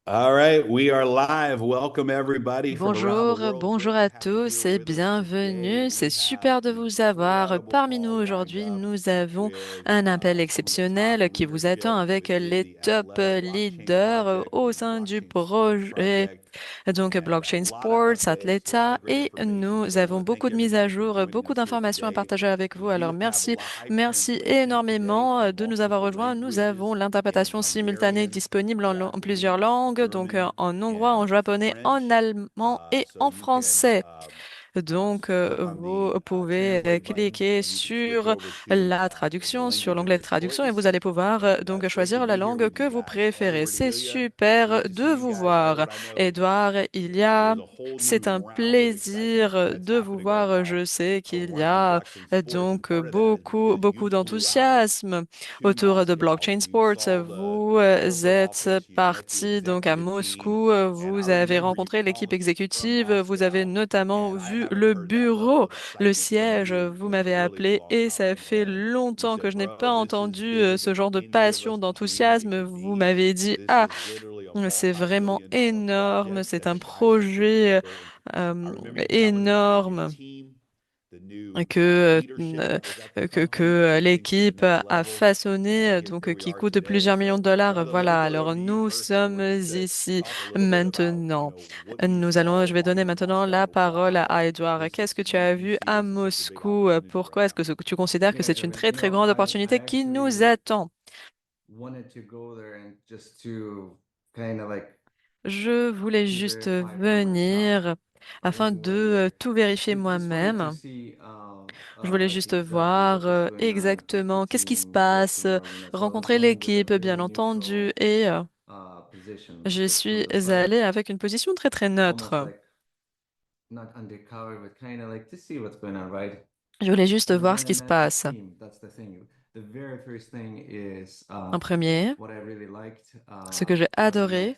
All right, we are live. Welcome everybody from around the Bonjour, world. bonjour Great à to have you tous here et with us bienvenue. today. C'est We have super de an vous avoir incredible parmi nous call lined aujourd'hui. up Nous avons with un appel some of the top exceptionnel qui vous attend leadership avec within les the top athletic blockchain leaders project, au within the sein du blockchain sports projet. project, Donc and a Blockchain lot of Sports, updates, a lot Atleta, of great et information. nous So I want avons to thank beaucoup de mises à everybody for jour, joining beaucoup us here d'informations à today. partager avec vous. We do Alors have merci, live merci translation today énormément in de nous avoir multiple rejoints. Nous avons languages in l'interprétation simultanée Hungarian, disponible en plusieurs Japanese, langues, donc German, en hongrois, en and japonais, en French. allemand et So en you can français. Donc, click on vous the pouvez translate button cliquer and you can switch sur over to la the traduction, sur language of l'onglet your traduction, et vous choice. allez pouvoir And donc it's great to choisir la be here langue with que you vous guys. préférez. Edward, C'est Amelia, super great to de see you vous guys. voir. Edward, I know Edouard, Ilia, there's a whole c'est new un round of excitement plaisir that's de vous happening right voir. now Je sais qu'il y around a blockchain sports. And donc part of that is beaucoup because you flew out d'enthousiasme 2 months autour de ago. Blockchain You Sports. saw the Vous corporate êtes office, you met the parti donc à executive team. Moscou. And I Vous avez remember you rencontré l'équipe calling from exécutive. Vous avez Moscow. notamment And I vu haven't le heard that level bureau, of le excitement from siège. you Vous in a m'avez really appelé long et ça time. fait And you longtemps que said, je n'ai bro, pas this is entendu bigger ce than genre de any of passion, us dreamed it d'enthousiasme. could Vous be. m'avez dit, This ah, is literally a c'est vraiment multi-billion dollar énorme, project c'est that un you guys have put projet together. And I euh, remember you telling me about the new énorme team, the new que, leadership that was at the que company taking it to the l'équipe next a level. façonné, And here donc we qui are coûte today. plusieurs millions de So, dollars. brother, let me Voilà, go alors to you nous first, sommes Edward, just to ici talk a little bit about, maintenant. what you Nous allons, saw je vais while donner you were in maintenant la Moscow. parole Why à Edouard. is Qu'est-ce this? que tu as You vu see à this as such a big Moscou? opportunity right Pourquoi est-ce now? que tu considères que Yeah, c'est une Devin. très You très know, grande I opportunité qui nous actually attend? wanted to go there and just to kind of like Je voulais juste verify for myself. venir I afin wasn't de going there. tout vérifier Just wanted to moi-même. see Je voulais like juste exactly voir what was going on, if the exactement qu'est-ce qui se team get to passe, know, So I was rencontrer going with a l'équipe, bien very entendu, neutral et position j'y just from suis the start, allée avec une position très très almost neutre. like not undercover, but kind of like to see what's going on, right? Je voulais juste And voir when ce I qui se met the passe. team, that's the thing. The very first thing is En premier, what I really liked ce que j'ai when I met adoré,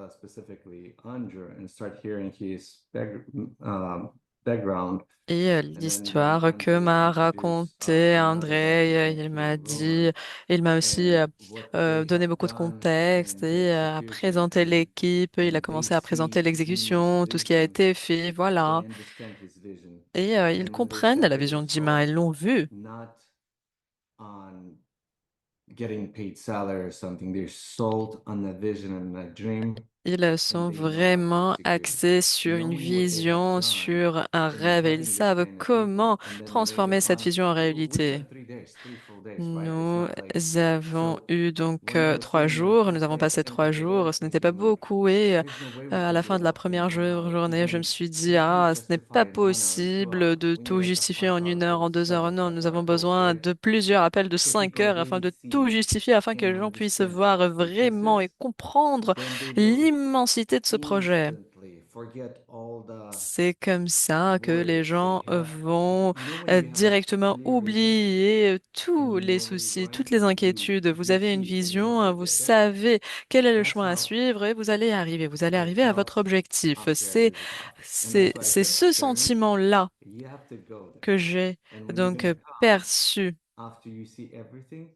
specifically Andrew and start hearing his background. et And then when l'histoire que Andrew m'a introduced raconté another guy to André. me, Il to m'a dit, Roman, il m'a aussi and what they donné have beaucoup de done contexte and the et a execution présenté l'équipe. Il a and they commencé à présenter see Dima's l'exécution, tout ce qui a vision, été fait, they voilà. understand his vision. Et ils And when they comprennent said la they vision de saw Dima, ils l'ont vu. not on getting paid salary or something, they're sold on a vision and a dream, Ils and sont they know how to vraiment execute. axés sur une Knowing what they have vision, done sur un and rêve, et ils having this savent kind of comment people, and then later transformer cette on, vision en we réalité. spent 3 days, 3 full days, right? It's Nous not like avons so. eu donc When I was trois sitting there jours, nous avons passé trois simply there, jours, ce n'était pas thinking like, beaucoup, et there's no way we à can la do fin it de la all in première 1 hour. journée, je me Even suis dit, we can't ah, ce n'est justify pas in 1 hour and two possible hours. de We need tout like a justifier en 5 hour 1 heure, en calls, 2 heures. seven Non, five nous hour avons calls, besoin right? de plusieurs appels de So 5 heures people afin really de tout see justifier, afin que and les gens puissent understand voir what this vraiment et is, comprendre then they will l'immensité de ce projet. instantly forget all the C'est comme ça que les worries gens they have. vont When you have a directement clear vision oublier and tous you les know where you're soucis, going, toutes les you inquiétudes. Vous you avez une see and you know how vision, to vous get there. savez quel est le That's chemin à how suivre et vous allez arriver. Vous allez I arriver à votre felt objectif. after I visited. And that's why I C'est said, ce Jeremy, sentiment-là you have to go there. que j'ai And when you're donc gonna come perçu, after you see everything,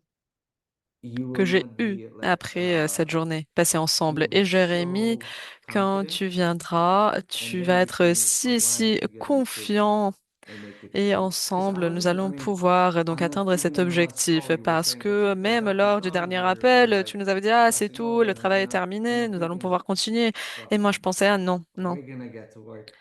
you que will j'ai not eu be like après cette journée passée you ensemble. will Et be Jérémie, so quand confident, tu viendras, and tu then vas we être can align si together on stage confiant. and make it Et happen. Because I ensemble, nous wasn't, I allons mean, pouvoir donc I'm not atteindre cet even on the last objectif call. You were parce saying that's que it, guys même have to lors du go, and dernier we're appel, like tu nous avais dit, ah, c'est passing tout, over le travail est and terminé, I'm nous allons thinking, pouvoir continuer. Et trust moi, je me, pensais, ah non, non, we're gonna get to work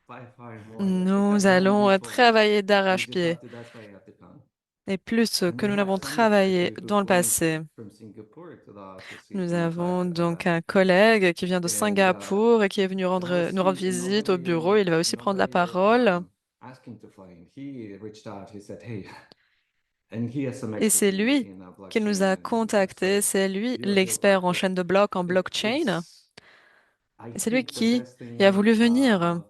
5 hours more nous than allons before. travailler We just d'arrache-pied. have to, that's why you have to come. Et plus And que we nous have n'avons some travaillé executive who dans le flew in passé. from Singapore to the Nous to avons talk, donc un collègue qui vient de and Singapour et qui est venu and I was nous rendre seeing and visite au bureau. Il va aussi prendre la parole. asking to fly in. He reached out. He said, "Hey," and he has some Et c'est expertise lui in qui nous blockchain, a and contactés. so C'est lui you're here for l'expert en it. chaîne de blocs, en It blockchain. it's I Et c'est lui think the qui best a thing voulu venir.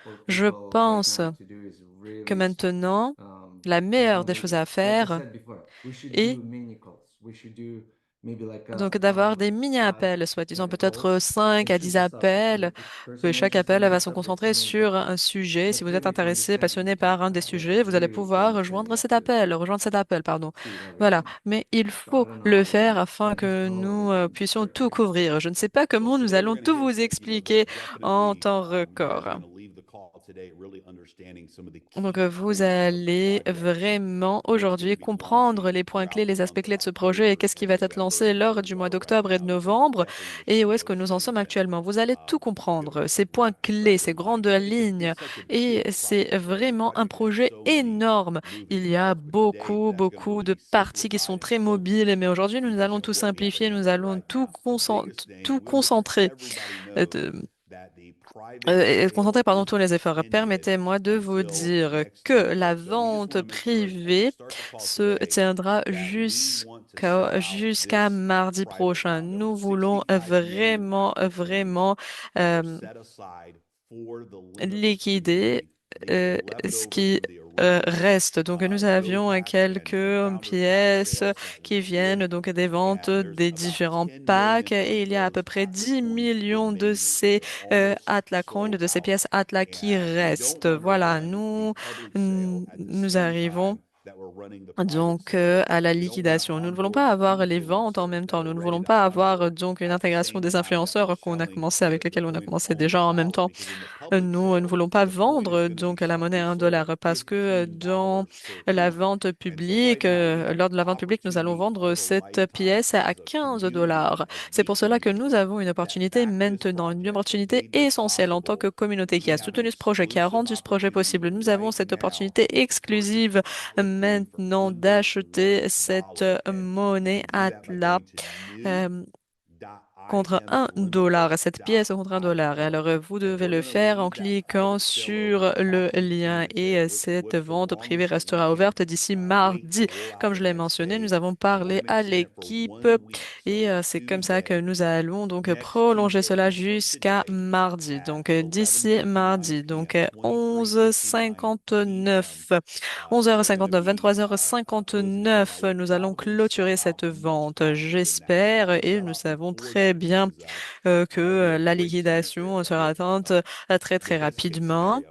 for Je people right pense now to do is que really maintenant, la meilleure don't des make choses à it. Like I faire said before, we should est do mini calls. We should do maybe like Donc, d'avoir des five mini-appels, soi-disant minute peut-être calls 5 and à shoot 10 this up to appels. each Et person chaque interested appel in the va se subject concentrer channel. But sur un sujet. Si just vous êtes really to intéressé, understand, passionné you par un des have sujets, vous allez really to pouvoir understand, rejoindre you have cet to appel, rejoindre cet appel, pardon. see Voilà. everything. Mais il So I faut don't know le how we're faire gonna afin que follow nous everything puissions tout perfectly. couvrir. Je ne sais pas Well, comment nous today we're allons going to tout hit vous expliquer en definitely, temps you guys are record. going to leave the call today really understanding some of the Donc, key vous points of the allez project vraiment and what's going aujourd'hui to be comprendre launching les points clés, throughout the les aspects month of clés de ce projet et October qu'est-ce qui and va être November lancé and lors where du we mois are right d'octobre et de now. This is novembre definitely the et où est-ce que keynote nous en sommes segment. actuellement. Vous allez tout comprendre, ces points clés, ces grandes lignes et c'est vraiment un projet énorme. Il y a beaucoup, beaucoup de parties qui sont très mobiles, mais aujourd'hui, nous allons tout simplifier, nous allons tout concentrer. euh, de- concentrer pardon, tous les efforts. Permettez-moi de vous dire que la vente privée se tiendra jusqu'à mardi prochain. Nous voulons vraiment liquider ce qui reste. Donc, nous avions quelques pièces qui viennent donc des ventes des différents packs et il y a à peu près 10 millions de ces Atlas coins, de ces pièces Atlas qui restent. Voilà, nous arrivons donc à la liquidation. Nous ne voulons pas avoir les ventes en même temps. Nous ne voulons pas avoir donc une intégration des influenceurs qu'on a commencé avec lesquels on a commencé déjà en même temps. Nous ne voulons pas vendre donc la monnaie à 1 dollar parce que dans la vente publique, lors de la vente publique, nous allons vendre cette pièce à 15 dollars. C'est pour cela que nous avons une opportunité maintenant, une opportunité essentielle en tant que communauté qui a soutenu ce projet, qui a rendu ce projet possible. Nous avons cette opportunité exclusive maintenant d'acheter cette monnaie Atlas contre 1 dollar, cette pièce contre 1 dollar. Alors, vous devez le faire en cliquant sur le lien et cette vente privée restera ouverte d'ici mardi. Comme je l'ai mentionné, nous avons parlé à l'équipe et c'est comme ça que nous allons donc prolonger cela jusqu'à mardi. Donc, d'ici mardi, donc 11h59, 11h59, 23h59, nous allons clôturer cette vente, j'espère, et nous savons très bien que la liquidation sera atteinte très rapidement.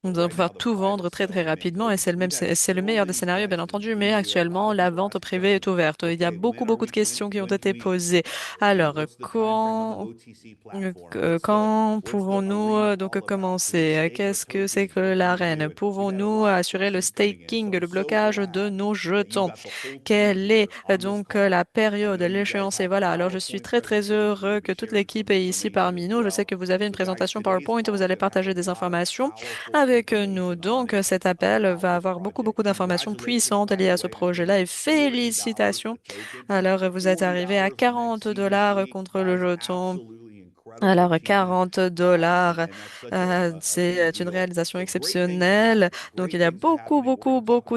Nous allons pouvoir tout vendre très rapidement et c'est le meilleur des scénarios, bien entendu, mais actuellement, la vente privée est ouverte. Il y a beaucoup de questions qui ont été posées. Alors, quand pouvons-nous donc commencer? Qu'est-ce que c'est que l'arène? Pouvons-nous assurer le staking, le blocage de nos jetons? Quelle est donc la période, l'échéance? Et voilà, alors je suis très heureux que toute l'équipe est ici parmi nous. Je sais que vous avez une présentation PowerPoint et vous allez partager des informations avec nous. Donc, cet appel va avoir beaucoup d'informations puissantes liées à ce projet-là et félicitations. Alors, vous êtes arrivé à 40 dollars contre le jeton. Alors, 40 dollars, c'est une réalisation exceptionnelle. Donc, il y a beaucoup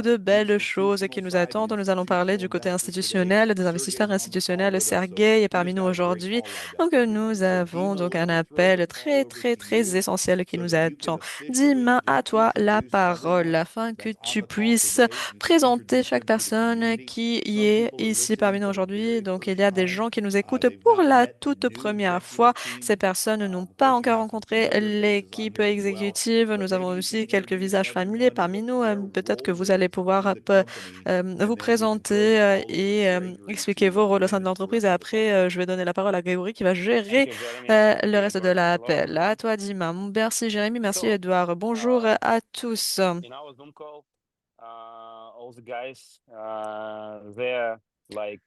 de belles choses qui nous attendent. Nous allons parler du côté institutionnel, des investisseurs institutionnels. Sergey est parmi nous aujourd'hui. Donc, nous avons donc un appel très essentiel qui nous attend. Dis-moi à toi la parole afin que tu puisses présenter chaque personne qui y est ici parmi nous aujourd'hui. Donc, il y a des gens qui nous écoutent pour la toute première fois. Ces personnes n'ont pas encore rencontré l'équipe exécutive. Nous avons aussi quelques visages familiers parmi nous. Peut-être que vous allez pouvoir vous présenter et expliquer vos rôles au sein de l'entreprise. Et après, je vais donner la parole à Grégory qui va gérer Thank you, Jeremy. le reste de Hello. l'appel. À toi, Dima. Merci, Jérémy. Merci, So, Edouard. Bonjour à tous. in our Zoom call, all the guys, they're like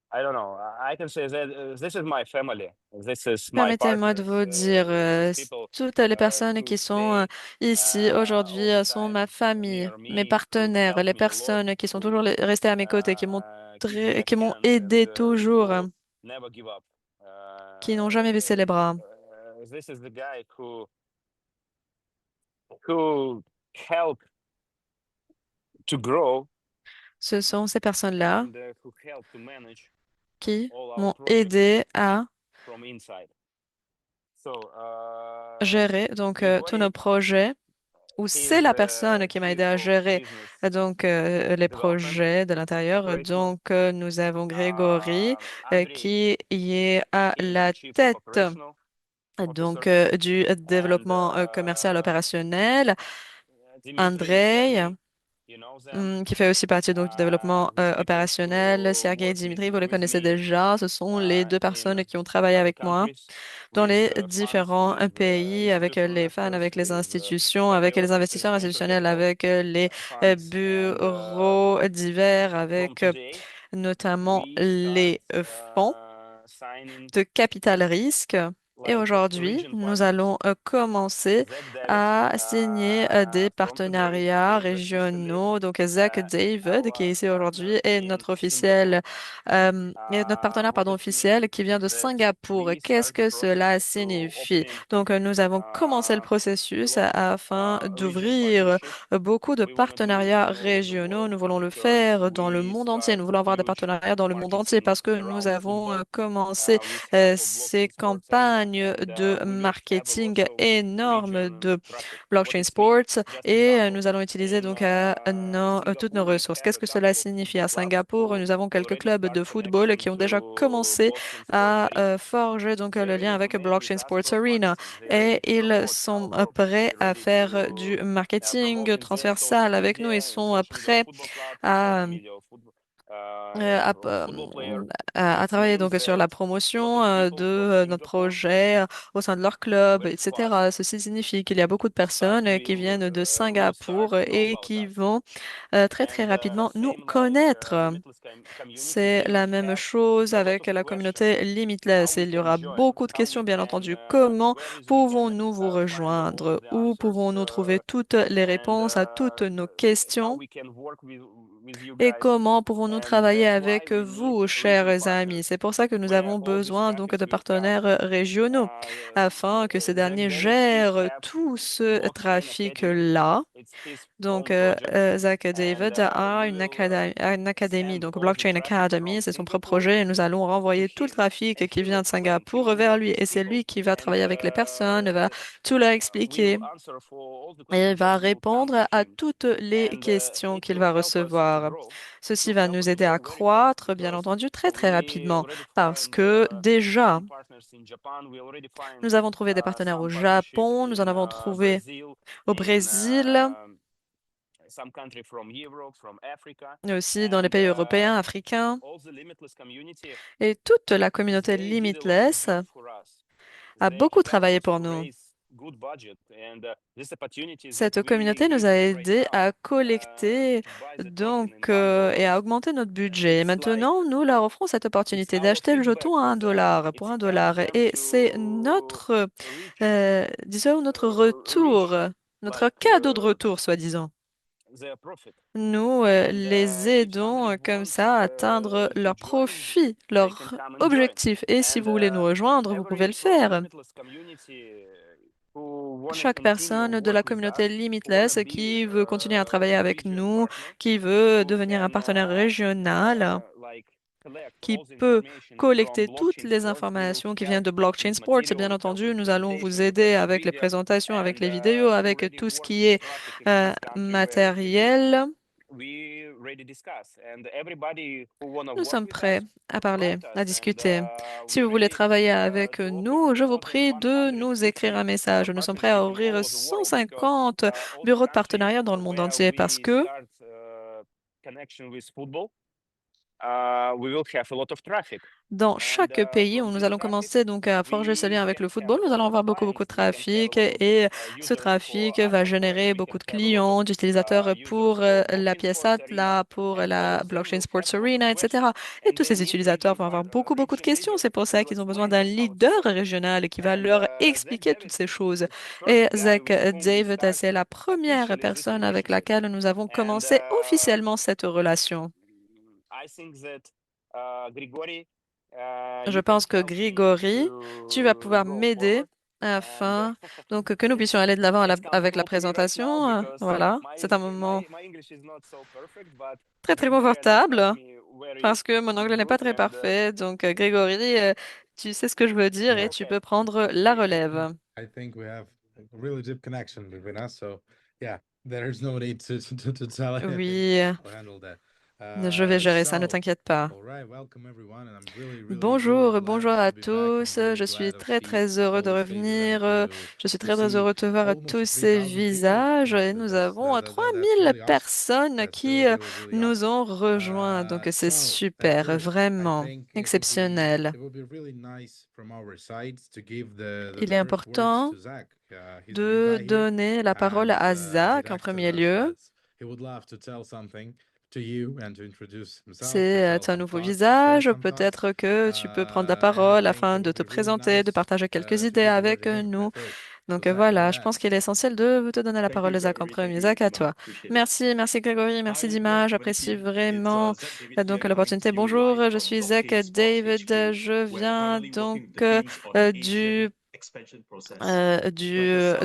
I don't know, I can say that this is my family. This is my Permettez-moi de partners. vous dire, These people toutes les personnes who qui sont stay ici aujourd'hui all the sont ma time famille, near mes me, who partenaires, help les me a lot, personnes qui sont toujours who restées à mes côtés, keep me at qui m'ont hand, and aidé toujours, who never give up. qui n'ont jamais baissé les bras. This is the guy who help to grow Ce sont ces personnes-là and who help to manage qui all our m'ont projects aidé à from inside. So, gérer donc tous nos Grigori, projets. ou c'est la personne qui m'a aidé à gérer les projets de l'intérieur. Donc, nous avons Grégory qui y est à la tête du développement commercial opérationnel. Andrei, qui fait aussi partie donc du développement opérationnel. Sergei et Dimitri, vous les connaissez déjà. Ce sont les deux personnes qui ont travaillé avec moi dans les différents pays, avec les fans, avec les institutions, avec les investisseurs institutionnels, avec les bureaux divers, avec notamment les fonds de capital risque. Et aujourd'hui, nous allons commencer à signer des partenariats régionaux. Donc, Zach David, qui est ici aujourd'hui, est notre partenaire, pardon, officiel qui vient de Singapour. Qu'est-ce que cela signifie? Donc, nous avons commencé le processus afin d'ouvrir beaucoup de partenariats régionaux. Nous voulons le faire dans le monde entier. Nous voulons avoir des partenariats dans le monde entier parce que nous avons commencé ces campagnes de marketing énormes de blockchain sports et nous allons utiliser donc toutes nos ressources. Qu'est-ce que cela signifie? À Singapour, nous avons quelques clubs de football qui ont déjà commencé à forger donc le lien avec Blockchain Sports Arena et ils sont prêts à faire du marketing transversal avec nous. Ils sont prêts à euh, à, à travailler donc sur la promotion de notre projet au sein de leur club, etc. Ceci signifie qu'il y a beaucoup de personnes qui viennent de Singapour et qui vont très très rapidement nous connaître. C'est la même chose avec la communauté Limitless. Il y aura beaucoup de questions, bien entendu. Comment pouvons-nous vous rejoindre? Où pouvons-nous trouver toutes les réponses à toutes nos questions? Et comment pouvons-nous travailler avec vous, chers amis? C'est pour ça que nous avons besoin donc de partenaires régionaux afin que ces derniers gèrent tout ce trafic-là. Donc, Zach David a une académie, donc Blockchain Academy, c'est son propre projet et nous allons renvoyer tout le trafic qui vient de Singapour vers lui. Et c'est lui qui va travailler avec les personnes, va tout leur expliquer et va répondre à toutes les questions qu'il va recevoir. Ceci va nous aider à croître, bien entendu, très très rapidement parce que déjà, nous avons trouvé des partenaires au Japon, nous en avons trouvé au Brésil, et aussi dans les pays européens, africains, et toute la communauté Limitless a beaucoup travaillé pour nous. Cette communauté nous a aidés à collecter et à augmenter notre budget. Et maintenant, nous leur offrons cette opportunité d'acheter le jeton à $1 pour $1. Et c'est disons, notre retour, notre cadeau de retour, soi-disant. Nous les aidons comme ça à atteindre leur profit, leur objectif. Et si vous voulez nous rejoindre, vous pouvez le faire. Chaque personne de la communauté Limitless qui veut continuer à travailler avec nous, qui veut devenir un partenaire régional, qui peut collecter toutes les informations qui viennent de Blockchain Sports. Et bien entendu, nous allons vous aider avec les présentations, avec les vidéos, avec tout ce qui est matériel. Nous sommes prêts à parler, à discuter. Si vous voulez travailler avec nous, je vous prie de nous écrire un message. Nous sommes prêts à ouvrir 150 bureaux de partenariat dans le monde entier parce que dans chaque pays où nous allons commencer donc à forger ce lien avec le football, nous allons avoir beaucoup, beaucoup de trafic et ce trafic va générer beaucoup de clients, d'utilisateurs pour la pièce Atlas, pour la Blockchain Sports Arena, etc. Et tous ces utilisateurs vont avoir beaucoup, beaucoup de questions. C'est pour ça qu'ils ont besoin d'un leader régional qui va leur expliquer toutes ces choses. Et Zach David, c'est la première personne avec laquelle nous avons commencé officiellement cette relation. Je pense que Grigory, tu vas pouvoir m'aider afin donc que nous puissions aller de l'avant avec la présentation. Voilà, c'est un moment très très confortable parce que mon anglais n'est pas très parfait. Donc Grégory, tu sais ce que je veux dire et tu peux prendre la relève. I think we have a really deep connection between us, so Yeah, there's no need to tell it. Oui, I'll handle that. je vais gérer ça, ne t'inquiète pas. All right, welcome everyone, and I'm really Bonjour, bonjour glad à to be back. I'm tous. really Je suis glad of très see très heureux all de the faces and revenir. Je suis to très très see heureux de voir almost tous ces 3,000 people. visages et nous avons That's 3000 really awesome. personnes That's qui really nous awesome. ont rejoints. Donc c'est So at super, first, I vraiment think exceptionnel. it would be really nice from our side to give Il the est first words important to Zach. He's the new de guy here, donner la parole and à he Zach en texted premier us lieu. that he would love to tell something to you and to introduce himself, to C'est tell un some nouveau thoughts, to share visage. some thoughts. Peut-être que tu peux prendre la And I parole think afin it de would te be really présenter, de nice partager quelques to idées give the word avec to him nous. at first. So Donc Zach, go voilà, je ahead. pense qu'il est essentiel de te donner la Thank you, parole, Zach, en Gregory. Thank premier. you, Zach, à Dima. toi. Appreciate it. Merci Grégory, merci Hi, Dima, everyone, j'apprécie team. It's vraiment. Zach David Donc here coming l'opportunité. to you live Bonjour, je from suis Zach Blockchain Sports David, HQ. je We're viens currently donc working with the teams on Asian du expansion process. Like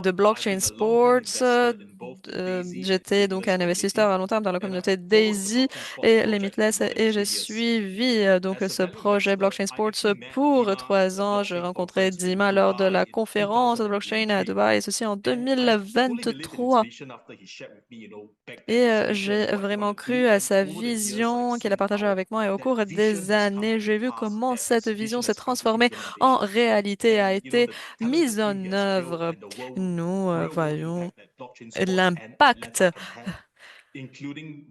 de yourself, I've Blockchain been a long-time Sports. investor in both the DAISY and J'étais donc Limitless un investisseur community, à long terme dans la and I've communauté followed the DAISY Blockchain Sports et project for Limitless more than et j'ai 3 years. suivi donc As a ce value projet investor, Blockchain I Sports actually met pour Dima at 3 ans. the J'ai Blockchain rencontré conference in Dima lors de la Dubai in conférence de blockchain à 2023. Dubaï, et ceci en And I fully believe in his 2023. vision after he shared with me, back then Et his vision, j'ai what he vraiment want to do. cru à And sa over the years, I've vision qu'elle a seen partagée how avec moi et au that cours vision des has come années, to j'ai vu pass, comment that cette his vision vision s'est has come to transformée en implementation. réalité, a And été the talented mise team he en has built œuvre. and the world Nous real world voyons impact that blockchain sports and l'impact Atlanta can have, including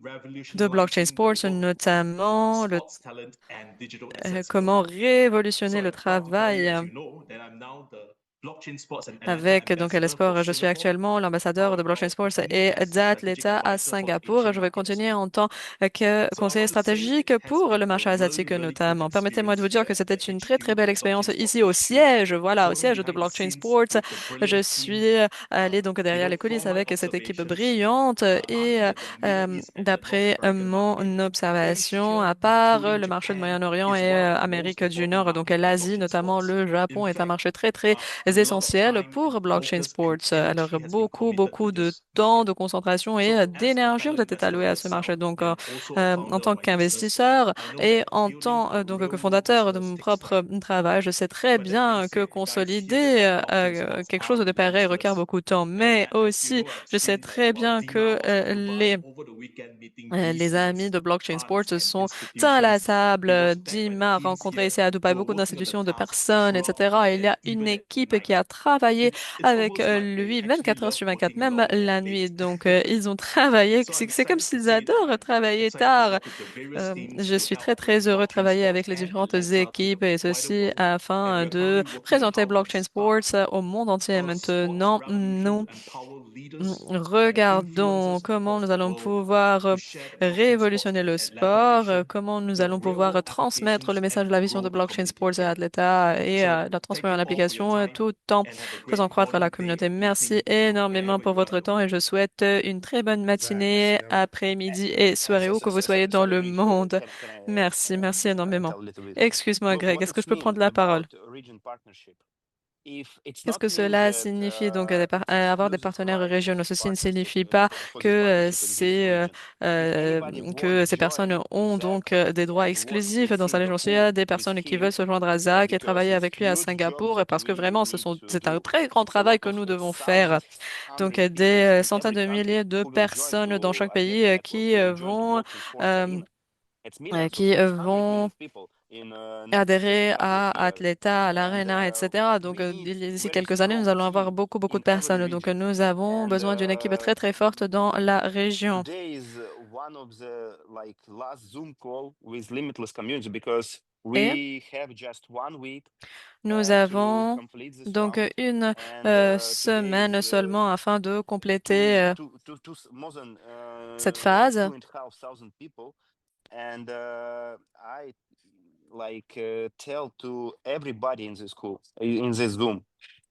de Blockchain revolutionizing the Sports, world of notamment sports talent and digital assets comment globally. révolutionner So le I'm proud to tell you, travail as you know, that I'm now the Blockchain Sports and Atlanta avec donc ambassador for l'esport. Je suis Singapore. actuellement l'ambassadeur de However, Blockchain our Sports company et as strategic d'Atleta à advisor for Singapour. Asian Je vais markets. continuer en tant que So I conseiller want to say it stratégique has pour been le a marché really, asiatique really good notamment. Permettez-moi de vous experience dire here que at c'était the une très HQ, très belle the Blockchain expérience Sports ici au HQ, siège, voilà, au going siège de behind the Blockchain scenes Sports. with the Je brilliant team. suis allée donc derrière les coulisses From my avec cette équipe observations, brillante et other than the Middle East and the North d'après American mon market, observation, Asia, à part including le marché de Japan, Moyen-Orient is et one of the most Amérique du important Nord, donc markets for l'Asie, blockchain notamment sports. le In Japon, est un fact, marché très très a lot of essentiel time and pour Blockchain focus and Sports. Alors, energy has been committed to beaucoup de this temps, market. de concentration et So, as a d'énergie ont fellow été investor alloués à ce myself marché. Donc, and also a en founder tant of my business, qu'investisseur I know et that en building tant a donc que real world fondateur de business mon takes propre time. travail, je sais très But that being bien que said, guys, here at consolider Blockchain Sports quelque chose are de pareil requiert relentless. beaucoup de temps. Mais As you aussi, know, I've je sais seen that très bien Dima que was in Dubai over the weekend meeting les amis VCs, de Blockchain Sports funds, and sont institutions. inlassables. He was backed by Dima a teams rencontré here ici à Dubaï who are beaucoup working on the d'institutions, de task personnes, throughout the etc. Il y weekend, a une even at équipe qui night. a travaillé It's avec almost like they lui actually 24 heures love sur 24, working même long and la nuit. late. Donc, ils ont travaillé. So I'm C'est comme excited to s'ils say that adorent I'm travailler excited to tard. work with the various teams Je to suis help très, bring très heureux de blockchain travailler sports avec les and différentes Atlanta to the équipes et wider ceci world. And afin we are de currently working on présenter Powered by Blockchain Sports Spark, au monde entier. a sports Maintenant, revolution nous to empower leaders and regardons influencers comment across nous the allons world pouvoir to share the blockchain sports révolutionner and le Atlanta sport, vision, comment nous the allons real pouvoir world transmettre le applications, message and de to la vision grow de the Blockchain community. Sports à l'État et So la thank transmettre you en all for your application time tout en and have a great faisant croître la morning, day, communauté. and Merci evening énormément wherever pour you are in votre the temps et world. je souhaite une très bonne Zach, matinée, yeah. après-midi et soirée où que vous soyez dans le Sorry, monde. can I Merci énormément. tell a little bit? Excuse-moi, Greg, What est-ce que it je peux mean prendre la parole? about region partnership? If it's Qu'est-ce not que mean cela that signifie donc it's avoir des exclusive partenaires right régionaux? for Ceci ne partnership signifie pas for que this partnership in this region. If anybody que want ces personnes join to ont Zach donc des droits and work exclusifs in dans sa région. S'il y a Singapore des with personnes qui veulent him, se joindre à Zach et because travailler it's avec lui à huge job Singapour, that parce que we vraiment, need to c'est un do. très grand It's a travail lot que of nous devons faire. thousands, Donc, hundred people des in centaines every de country milliers de who will join personnes dans to chaque pays Atlanta Network, qui who will join to vont Blockchain Sports euh, Arena. It's millions of qui it's 100 million vont of people in next adhérer couple of à years, Atleta, à and l'Arena, etc. Donc, we need d'ici very quelques années, nous strong allons avoir team beaucoup in de every personnes. Donc, region. nous avons And besoin d'une équipe très, très forte dans la région. today is one of the like last Zoom call with Limitless community because Et we have just 1 week nous to avons complete this donc round. une And today semaine is seulement afin de compléter more than cette phase. 2,500 people. And I like tell to everybody in this school in this Zoom,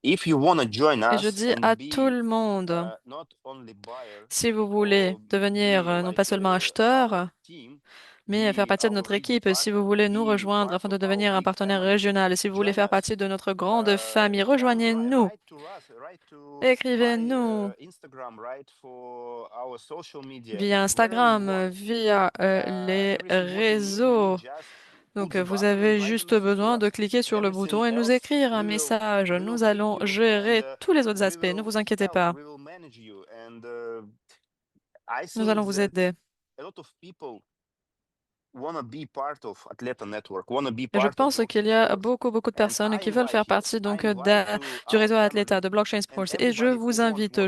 if you want to join Et je us dis and à tout be le monde, not only buyer si vous voulez or devenir be non pas like seulement our acheteur, team, mais faire be partie de our notre region équipe, si vous partner, voulez nous be rejoindre part afin of de our devenir un big partenaire family, régional, si vous voulez join faire us. partie de notre grande famille, rejoignez-nous. Write to us, write to my Écrivez-nous Instagram, write for our social media, via wherever you Instagram, want. via les Everything what you need réseaux just Donc, vous avez juste besoin de cliquer sur le bouton et nous écrire un message. Nous allons gérer tous les autres aspects. Ne vous inquiétez pas. Nous allons vous aider. Je pense qu'il y a beaucoup de personnes qui veulent faire partie du réseau Athleta, de Blockchain Sports. Et je vous invite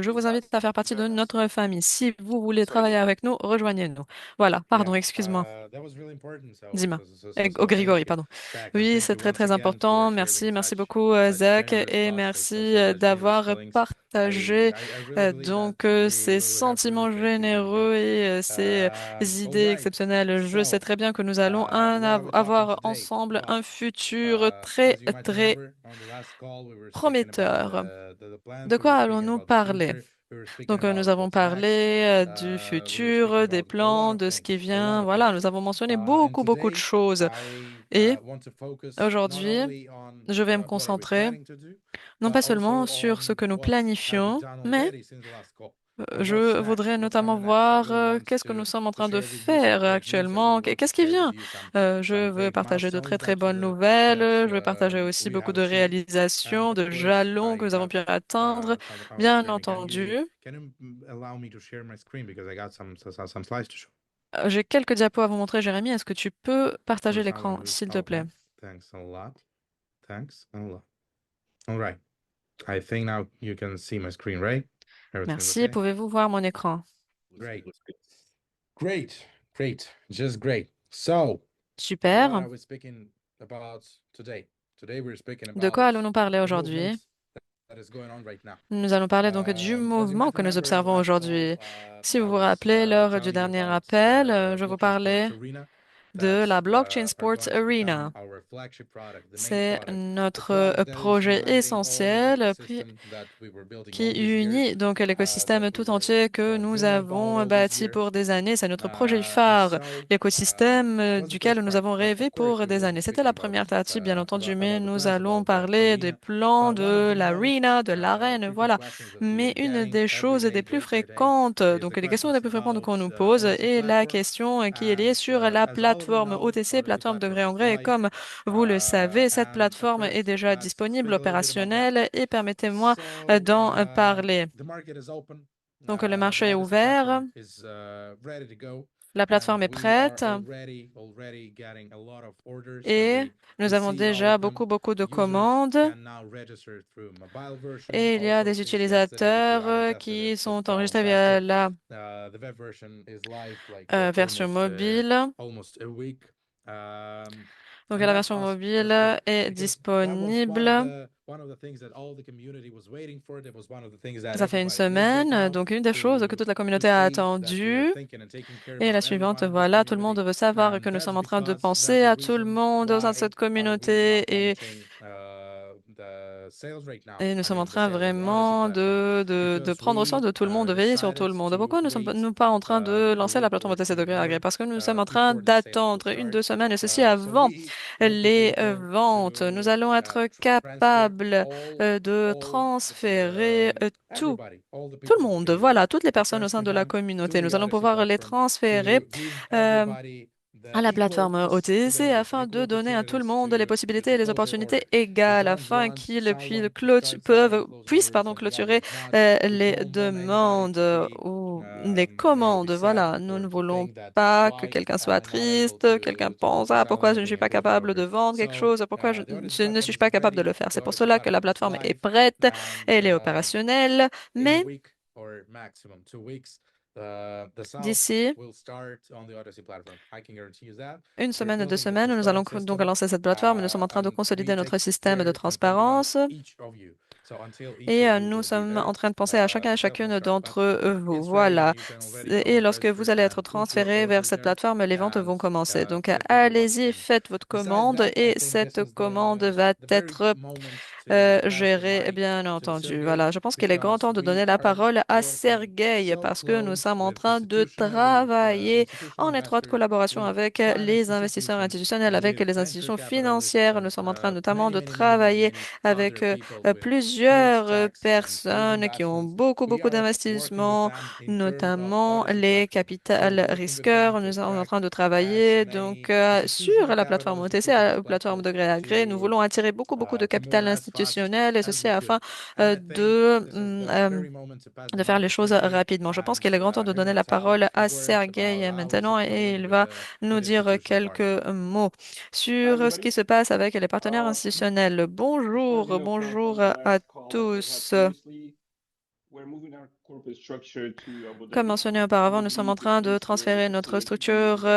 à faire partie de notre famille. Si vous voulez travailler avec nous, rejoignez-nous. Voilà, pardon, Yeah, excuse-moi. that was really important. Dis-moi. So Grégory, thank you. pardon. Zach, and Oui, thank c'est you très, once très again for important. sharing Merci such beaucoup, Zach, generous et thoughts, merci such d'avoir generous feelings. partagé I really believe that we ces will have really sentiments great future together. généreux et ces All idées right. exceptionnelles. Je sais So, très bien que nous allons what are we talking avoir today? ensemble Well, un futur as you might très remember, on the last call, we were speaking about prometteur. the plans, De we were quoi speaking allons-nous about the parler? future, we were speaking Donc, nous about avons what's next, parlé du we were speaking futur, des about a lot plans, of de ce qui things, a lot vient. of Voilà, things. nous avons mentionné And beaucoup de today, choses. I Et want to focus not aujourd'hui, only on je vais me what are we concentrer planning to do, non but pas seulement also sur ce on que nous what have we planifions, done mais already since the last call. And what's je next? voudrais What's notamment coming next? I voir really want qu'est-ce que nous sommes en to train de share with you some faire great news. I really actuellement. want to Qu'est-ce qui share with vient? you some Je veux great partager de milestones très très bonnes that nouvelles. Je vais partager aussi we have beaucoup de achieved. And réalisations, of de course, jalons que I nous avons got pu atteindre. Bien entendu, can you allow me to share my screen because I got some slides to show. j'ai quelques diapos à vous montrer, Jérémy. Est-ce que tu peux partager First, I l'écran, want to. s'il te plaît? Okay. Thanks a lot. Thanks a lot. All right. I think now you can see my screen, right? Everything's Merci. okay. Pouvez-vous voir mon écran? Great. Great. Just great. So, what Super. are we speaking about today? Today we're speaking De about quoi allons-nous parler the aujourd'hui? movement that is going on right now. Nous allons parler donc du As you mouvement might que nous remember in the observons last aujourd'hui. call, Si vous I vous was rappelez, lors du telling you dernier about appel, the je vous blockchain parlais sports arena de that la Blockchain are Sports going to become Arena. our flagship product, the main C'est product, the notre product that is projet uniting all the essentiel ecosystem that we were building qui all these years, unit donc that l'écosystème we tout were entier que nous dreaming about avons all these bâti years. pour des années. C'est notre projet And phare, so, l'écosystème what's the duquel first nous part? avons Of rêvé course, pour we des will be années. C'était speaking la première partie, bien entendu, mais about the nous plans allons about the parler des arena. plans But one of de the most l'arena, de l'arène, frequent voilà. questions that we Mais are une getting des every choses day, des plus day after day, fréquentes, is donc the les questions les plus questions fréquentes about qu'on nous the pose, OTC est la platform. question qui est liée And sur la as all of you plateforme know, OTC, OTC plateforme de gré platform en is gré. Et live. comme vous le savez, cette And of plateforme est course, déjà let's disponible, speak a little bit about that. opérationnelle, et permettez-moi So, d'en parler. the market is open. Donc, le The marché est OTC ouvert, platform is ready to go. la And plateforme est we are prête already getting a lot of orders. et nous We avons see all déjà of them. beaucoup de Users commandes can now register through mobile version. et il y a Also, des please tested it if you utilisateurs haven't tested qui it. sont Tell enregistrés Zach via that la the web version is live like version mobile. almost a week. Donc, And la that's version awesome. mobile That's great. est Because that was disponible. one of the things that all the community was waiting for. That was one of the things that Ça fait une everybody needs right semaine, now donc une des choses que toute la to communauté a see that we are attendu thinking and taking care est la about suivante. everyone in this Voilà, tout le monde community. veut savoir que And nous that's sommes en train de because that's penser the à tout le reason monde au sein de why cette are we not communauté launching the sales right now. et nous I sommes en mean, the train sales of the Odyssey vraiment platform. de Because prendre soin we de tout le monde, de veiller sur tout decided le monde. to Pourquoi nous sommes wait nous pas en train de a lancer la week plateforme or OTC de two gré à gré? more Parce que nous sommes en train before the sales will d'attendre une, start. 2 semaines, et ceci So avant we les looking forward ventes. Nous to allons être transfer capables de transférer everybody, all the tout people le in the monde, community, voilà, toutes les to personnes au sein transfer de la them to communauté. the Nous allons Odyssey pouvoir les platform transférer to give euh, everybody à la plateforme OTC afin de donner à tout le monde les possibilités et les close their order. opportunités égales If afin someone qu'ils puissent puissent clôturer les demandes ou les commandes. Voilà, nous ne voulons pas que quelqu'un soit triste, quelqu'un pense, ah, pourquoi je ne suis pas capable de vendre quelque chose, pourquoi je ne suis pas capable de le faire. C'est pour cela que la plateforme est prête, elle est opérationnelle, mais d'ici une semaine, 2 semaines, nous allons donc lancer cette plateforme. Nous sommes en train de consolider notre système de transparence et nous sommes en train de penser à chacun et chacune d'entre vous. Voilà. Et lorsque vous allez être transféré vers cette plateforme, les ventes vont commencer. Donc, allez-y, faites votre commande et cette commande va être gérer, bien entendu. Voilà, je pense qu'il est grand temps de donner la parole à Sergueï parce que nous sommes en train de travailler en étroite collaboration avec les investisseurs institutionnels, avec les institutions financières. Nous sommes en train notamment de travailler avec plusieurs personnes qui ont beaucoup d'investissements, notamment les capital risqueurs. Nous sommes en train de travailler donc sur la plateforme OTC, la plateforme de gré à gré. Nous voulons attirer beaucoup de capital institutionnel et ceci afin de faire les choses rapidement. Je pense qu'il est grand temps de donner la parole à Sergueï maintenant et il va nous dire quelques mots sur ce qui se passe avec les partenaires institutionnels. Bonjour à tous. Comme mentionné auparavant, nous sommes en train de transférer notre structure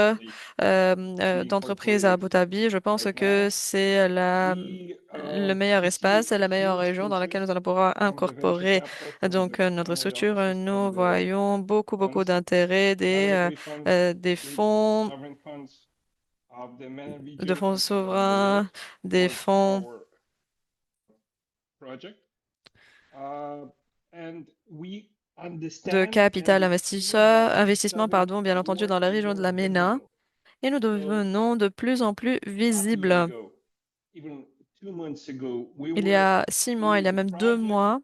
d'entreprise à Abu Dhabi. Je pense que c'est le meilleur espace, la meilleure région dans laquelle nous allons pouvoir incorporer donc notre structure. Nous voyons beaucoup d'intérêt des fonds, de fonds souverains, des fonds de capital investissement, pardon, bien entendu, dans la région de la MENA. Et nous devenons de plus en plus visibles. Il y a 6 mois, il y a même 2 mois,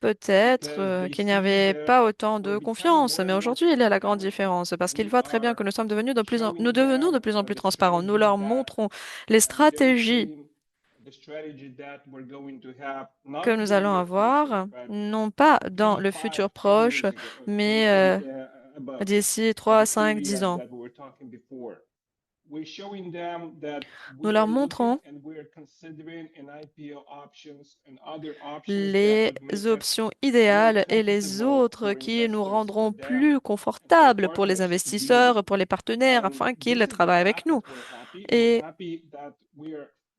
peut-être qu'il n'y avait pas autant de confiance, mais aujourd'hui, il y a la grande différence parce qu'ils voient très bien que nous sommes devenus nous devenons de plus en plus transparents. Nous leur montrons les stratégies que nous allons avoir, non pas dans le futur proche, mais d'ici 3, 5, 10 ans. Nous leur montrons les options idéales et les autres qui nous rendront plus confortables pour les investisseurs, pour les partenaires, afin qu'ils travaillent avec nous. Et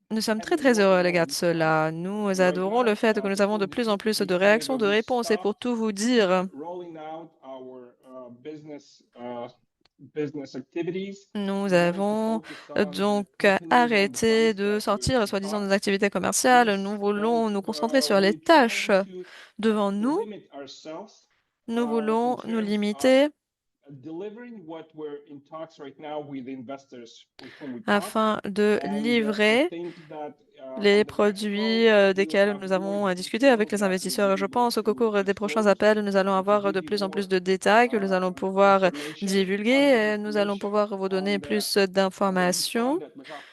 nous sommes très heureux à l'égard de cela. Nous adorons le fait que nous avons de plus en plus de réactions, de réponses. Et pour tout vous dire, nous avons donc arrêté de sortir, soi-disant, nos activités commerciales. Nous voulons nous concentrer sur les tâches devant nous. Nous voulons nous limiter afin de livrer les produits desquels nous avons discuté avec les investisseurs. Je pense qu'au cours des prochains appels, nous allons avoir de plus en plus de détails que nous allons pouvoir divulguer. Et nous allons pouvoir vous donner plus d'informations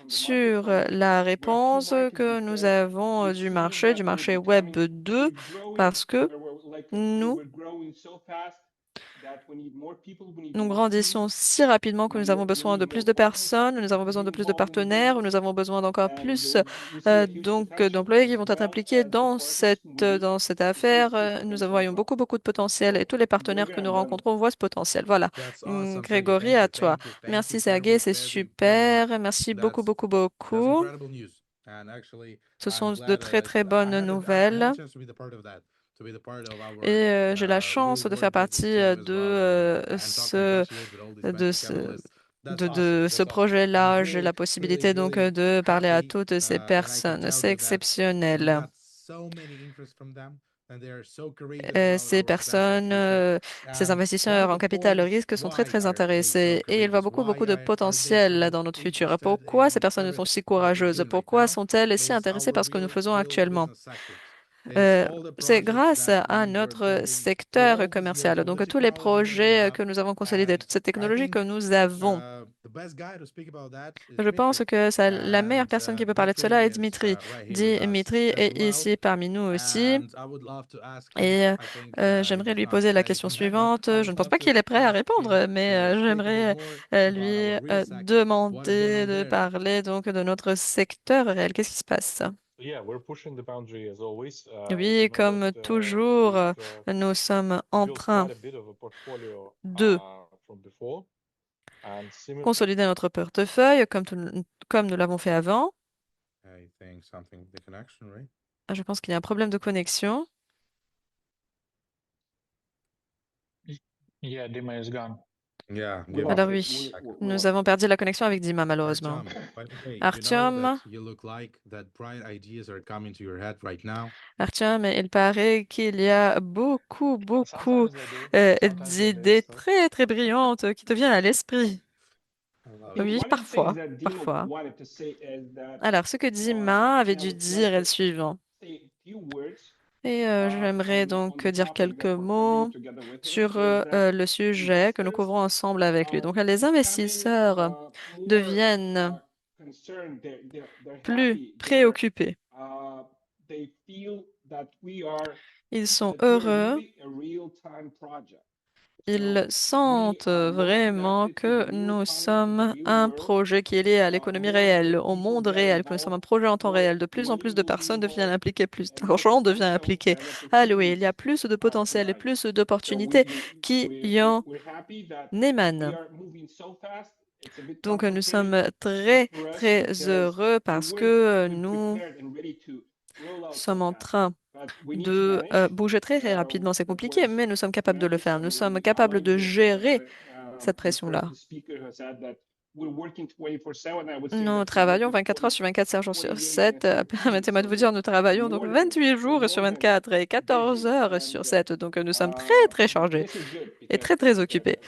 sur la réponse que nous avons du marché Web 2, parce que nous nous grandissons si rapidement que nous avons besoin de plus de personnes, nous avons besoin de plus de partenaires, nous avons besoin d'encore plus d'employés qui vont être impliqués dans cette affaire. Nous voyons beaucoup de potentiel et tous les partenaires que nous rencontrons voient ce potentiel. Voilà. Grégory, à toi. Merci Sergey, c'est super. Merci beaucoup. Ce sont de très bonnes nouvelles. Et j'ai la chance de faire partie de ce projet-là. J'ai la possibilité donc de parler à toutes ces personnes. C'est exceptionnel. Ces personnes, ces investisseurs en capital risque sont très intéressés et il voit beaucoup de potentiel dans notre futur. Pourquoi ces personnes sont si courageuses? Pourquoi sont-elles si intéressées par ce que nous faisons actuellement? C'est grâce à notre secteur commercial. Donc, tous les projets que nous avons consolidés, toute cette technologie que nous avons. Je pense que la meilleure personne qui peut parler de cela est Dimitri. Dimitri est ici parmi nous aussi. Et j'aimerais lui poser la question suivante. Je ne pense pas qu'il est prêt à répondre, mais j'aimerais lui demander de parler donc de notre secteur réel. Qu'est-ce qui se passe? Oui, comme toujours, nous sommes en train de consolider notre portefeuille comme nous l'avons fait avant. Je pense qu'il y a un problème de connexion. Yeah, Dima is gone. Yeah, We give lost Alors me it. oui, a second. nous avons perdu la connexion avec Dima, malheureusement. Artyom, by the way, you know Artyom, that you look like that bright ideas are coming to your head right now. Artyom, il paraît qu'il y a beaucoup Sometimes they do. Sometimes they do. d'idées So. très, très brillantes qui te viennent à l'esprit. I love Yeah, it. Oui, one of the things parfois, that Dima parfois. wanted to say is that, Alors, ce que Dima avait and I dû would dire like est le to suivant. say a few words Et j'aimerais on donc the dire topic quelques that we're covering mots together with him sur is that le sujet que nous investors couvrons ensemble avec lui. Donc, les becoming investisseurs more deviennent concerned. They're plus happy. préoccupés. They feel that we are Ils sont that we are heureux. really a real-time project. Ils sentent vraiment que nous sommes un projet qui est lié à l'économie réelle, au monde réel, que nous sommes un projet en temps réel. De plus en plus de personnes deviennent impliquées, plus d'argent devient impliqué. Alloué, il y a plus de potentiel et plus d'opportunités qui y en émanent. Donc, nous sommes très, très heureux parce que nous sommes en train de bouger très, très rapidement. C'est compliqué, mais nous sommes capables de le faire. Nous sommes capables de gérer cette pression-là. Nous travaillons 24 heures sur 24, 7 jours sur 7. Permettez-moi de vous dire, nous travaillons donc 28 jours sur 24 et 14 heures sur 7. Donc, nous sommes très, très chargés et très, très occupés.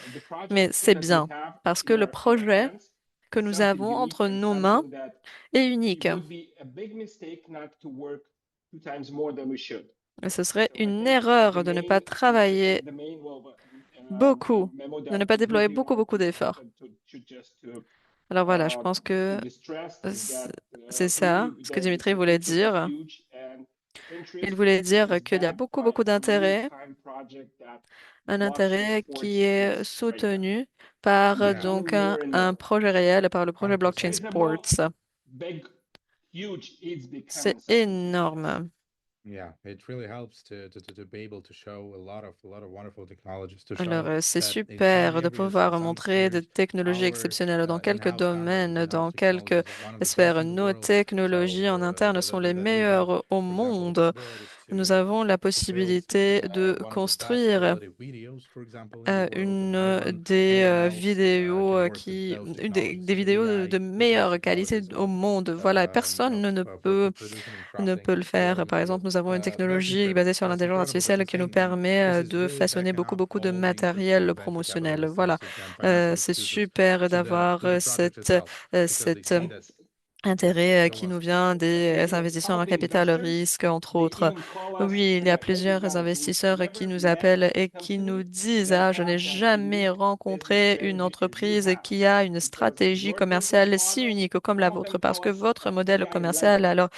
Mais c'est bien parce que le projet que nous avons entre nos mains est unique. Et ce serait une erreur de ne pas travailler beaucoup, de ne pas déployer beaucoup d'efforts. Alors voilà, je pense que c'est ça, ce que Dimitri voulait dire. Il voulait dire qu'il y a beaucoup d'intérêt, un intérêt qui est soutenu par Yeah. donc un projet réel, par le projet Blockchain 100%. Sports. C'est énorme. Yeah, it really helps to be able to show a lot of wonderful technologies to Alors, show c'est that in some super de areas, pouvoir in some montrer des spheres, technologies our exceptionnelles dans quelques in-house companies, domaines, in-house dans quelques technologies are one of the best sphères. in the Nos world. technologies en So interne sont les that we have, meilleures au for example, the monde. possibilities Nous to avons la build possibilité de one of the best construire quality videos, for example, in the world. And no une one, des no one else vidéos can work with those des technologies, vidéos AI, de with those meilleure qualité technologies au monde. Voilà, personne ne peut producing and ne crafting peut le faire. Par exemple, nous avons une that's technologie basée incredible. sur That's l'intelligence incredible. But at the artificielle qui nous same time, this permet is de really façonner backing up beaucoup de all the infrastructure matériel venture promotionnel. capitalists Voilà, and financial c'est institutions super to d'avoir the project itself because they cet see that intérêt no qui nous one's vient des investisseurs en capital risque, entre autres. Oui, il y a plusieurs investisseurs qui nous appellent et qui nous disent, ah, je n'ai jamais rencontré une entreprise qui a une stratégie commerciale si unique comme la vôtre, parce que votre modèle commercial, alors,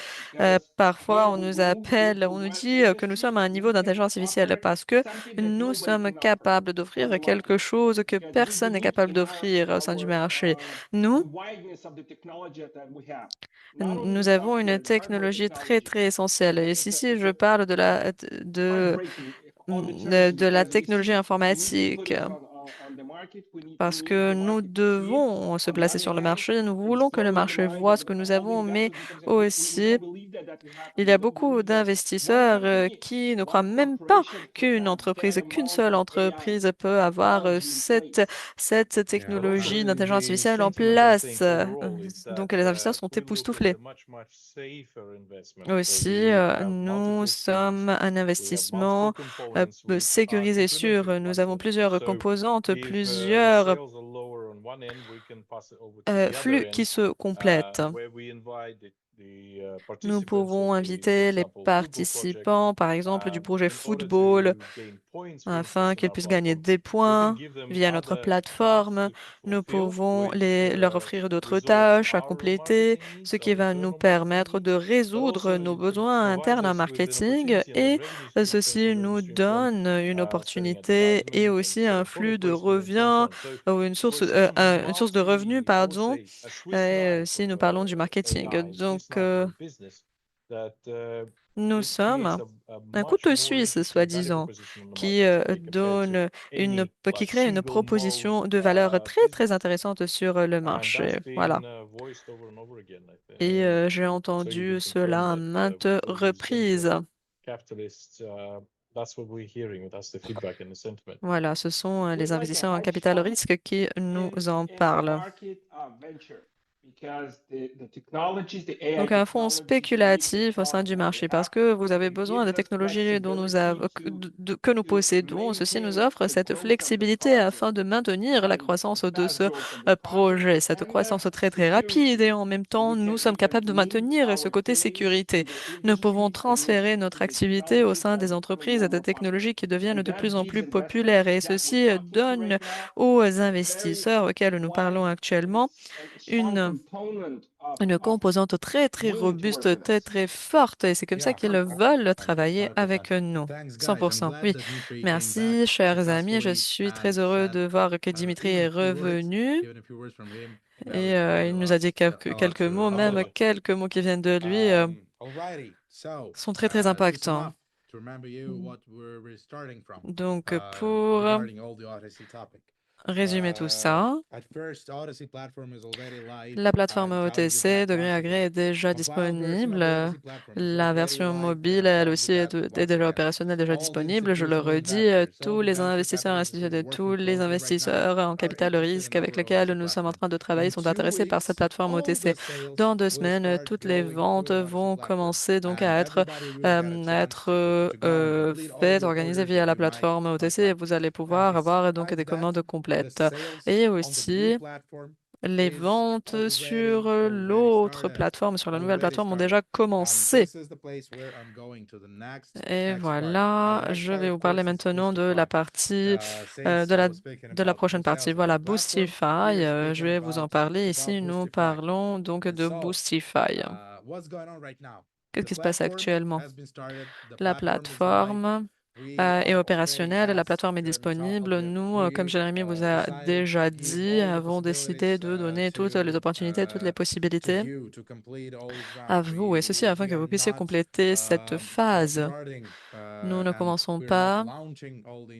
parfois, on nous appelle, on nous dit que nous sommes à un niveau d'intelligence artificielle parce que nous sommes capables d'offrir quelque chose que personne n'est capable d'offrir au sein du marché. Nous, nous avons une technologie très, très essentielle. Et si je parle de la technologie informatique, parce que nous devons se placer sur le marché, nous voulons que le marché voit ce que nous avons, mais aussi, il y a beaucoup d'investisseurs qui ne croient même pas qu'une seule entreprise peut avoir cette yeah, of technologie course. d'intelligence artificielle en place. Donc, les investisseurs sont époustouflés. Aussi, nous sommes un investissement sécurisé sûr. Nous avons plusieurs composantes, plusieurs flux qui se complètent. Nous pouvons inviter les participants, par exemple, du projet football, afin qu'ils puissent gagner des points via notre plateforme. Nous pouvons leur offrir d'autres tâches à compléter, ce qui va nous permettre de résoudre nos besoins internes en marketing et ceci nous donne une opportunité et aussi un flux de revenus ou une source de revenus, pardon, si nous parlons du marketing. Donc, nous sommes un couteau suisse, soi-disant, qui qui crée une proposition de valeur très, très intéressante sur le marché. Voilà. Et j'ai entendu cela à maintes reprises. Voilà, ce sont We're les like a investisseurs en hedge capital fund risque qui nous en in the parlent. market of venture because the technologies, the AI Donc, un fonds technologies make it spéculatif au sein du possible. marché parce que vous avez It besoin de gives us technologies dont nous flexibility que nous to possédons. Ceci nous maintain offre the cette growth of the flexibilité project afin de maintenir la and croissance the de fast ce growth of the project projet, cette and the croissance très très rapide. security. Et en même temps, nous sommes We can capables de link maintenir ce our côté teams sécurité. to the Nous pouvons industry transférer solutions, to notre the activité au technologies sein that des becoming entreprises more et and des more popular. technologies qui deviennent And de that plus en gives plus populaires. investors Et that we're ceci talking to donne right now aux a very investisseurs auxquels nous parlons wide actuellement and strong une component une of composante très, très willing to work robuste, with très, us. très forte. Et c'est comme ça Yeah, qu'ils veulent travailler 100%. avec nous. Thanks, guys. I'm 100%. glad Oui. that Dmitry came back Merci, chers amis. Je successfully suis and très heureux said de voir que Dimitri even est a few words, revenu. even a few words from him. We Et have il nous a dit quelques mots, même quelques mots qui viennent de lui Alrighty, so sont très, très to sum impactants. up, to remember you what we're starting from Donc, pour regarding all the Odyssey topic. résumer tout ça, At first, Odyssey platform is already live. la plateforme I'm telling you OTC that de gré once à gré again. est déjà Mobile version of disponible. the Odyssey platform is La already version live, and mobile, I'm elle telling you aussi, that est once déjà again. opérationnelle, déjà All the disponible. Je le institutional redis, investors, all tous the les venture investisseurs capitalists who institutionnels, we're tous working les closely right now investisseurs en are capital interested in risque avec our lesquels Odyssey nous sommes en platform. train de travailler In sont 2 intéressés par cette weeks, plateforme all the OTC. sales Dans 2 will semaines, start toutes les flowing through ventes Odyssey vont platform, commencer donc and everybody will get a chance to go and complete all faites, the organisées orders via that la you might plateforme OTC et like. vous allez And pouvoir avoir donc besides des that, commandes the complètes. sales Et on the new aussi, platform les is ventes sur already l'autre started. plateforme, sur la nouvelle Already plateforme, ont started. déjà And commencé. this is the place where I'm going to the next Et part. And voilà, the next je part, vais of vous parler course, is maintenant de la Boostify. partie Since I was speaking de la about prochaine partie. sales on the Voilà, platform, Boostify. we are Je speaking vais vous en parler ici. Nous Boostify. parlons donc And de so, Boostify. what's going on right now? Qu'est-ce The qui se passe platform actuellement? has been started. The La platform is live. plateforme We est already, opérationnelle, la as plateforme est Jeremy disponible. Nous, comme we Jérémy vous a decided déjà to give dit, all the avons décidé possibilities de donner toutes les opportunités, toutes les to possibilités you to complete all these à rounds. vous, et ceci afin We que are vous puissiez not compléter cette phase. starting Nous ne and commençons we're not pas, launching all the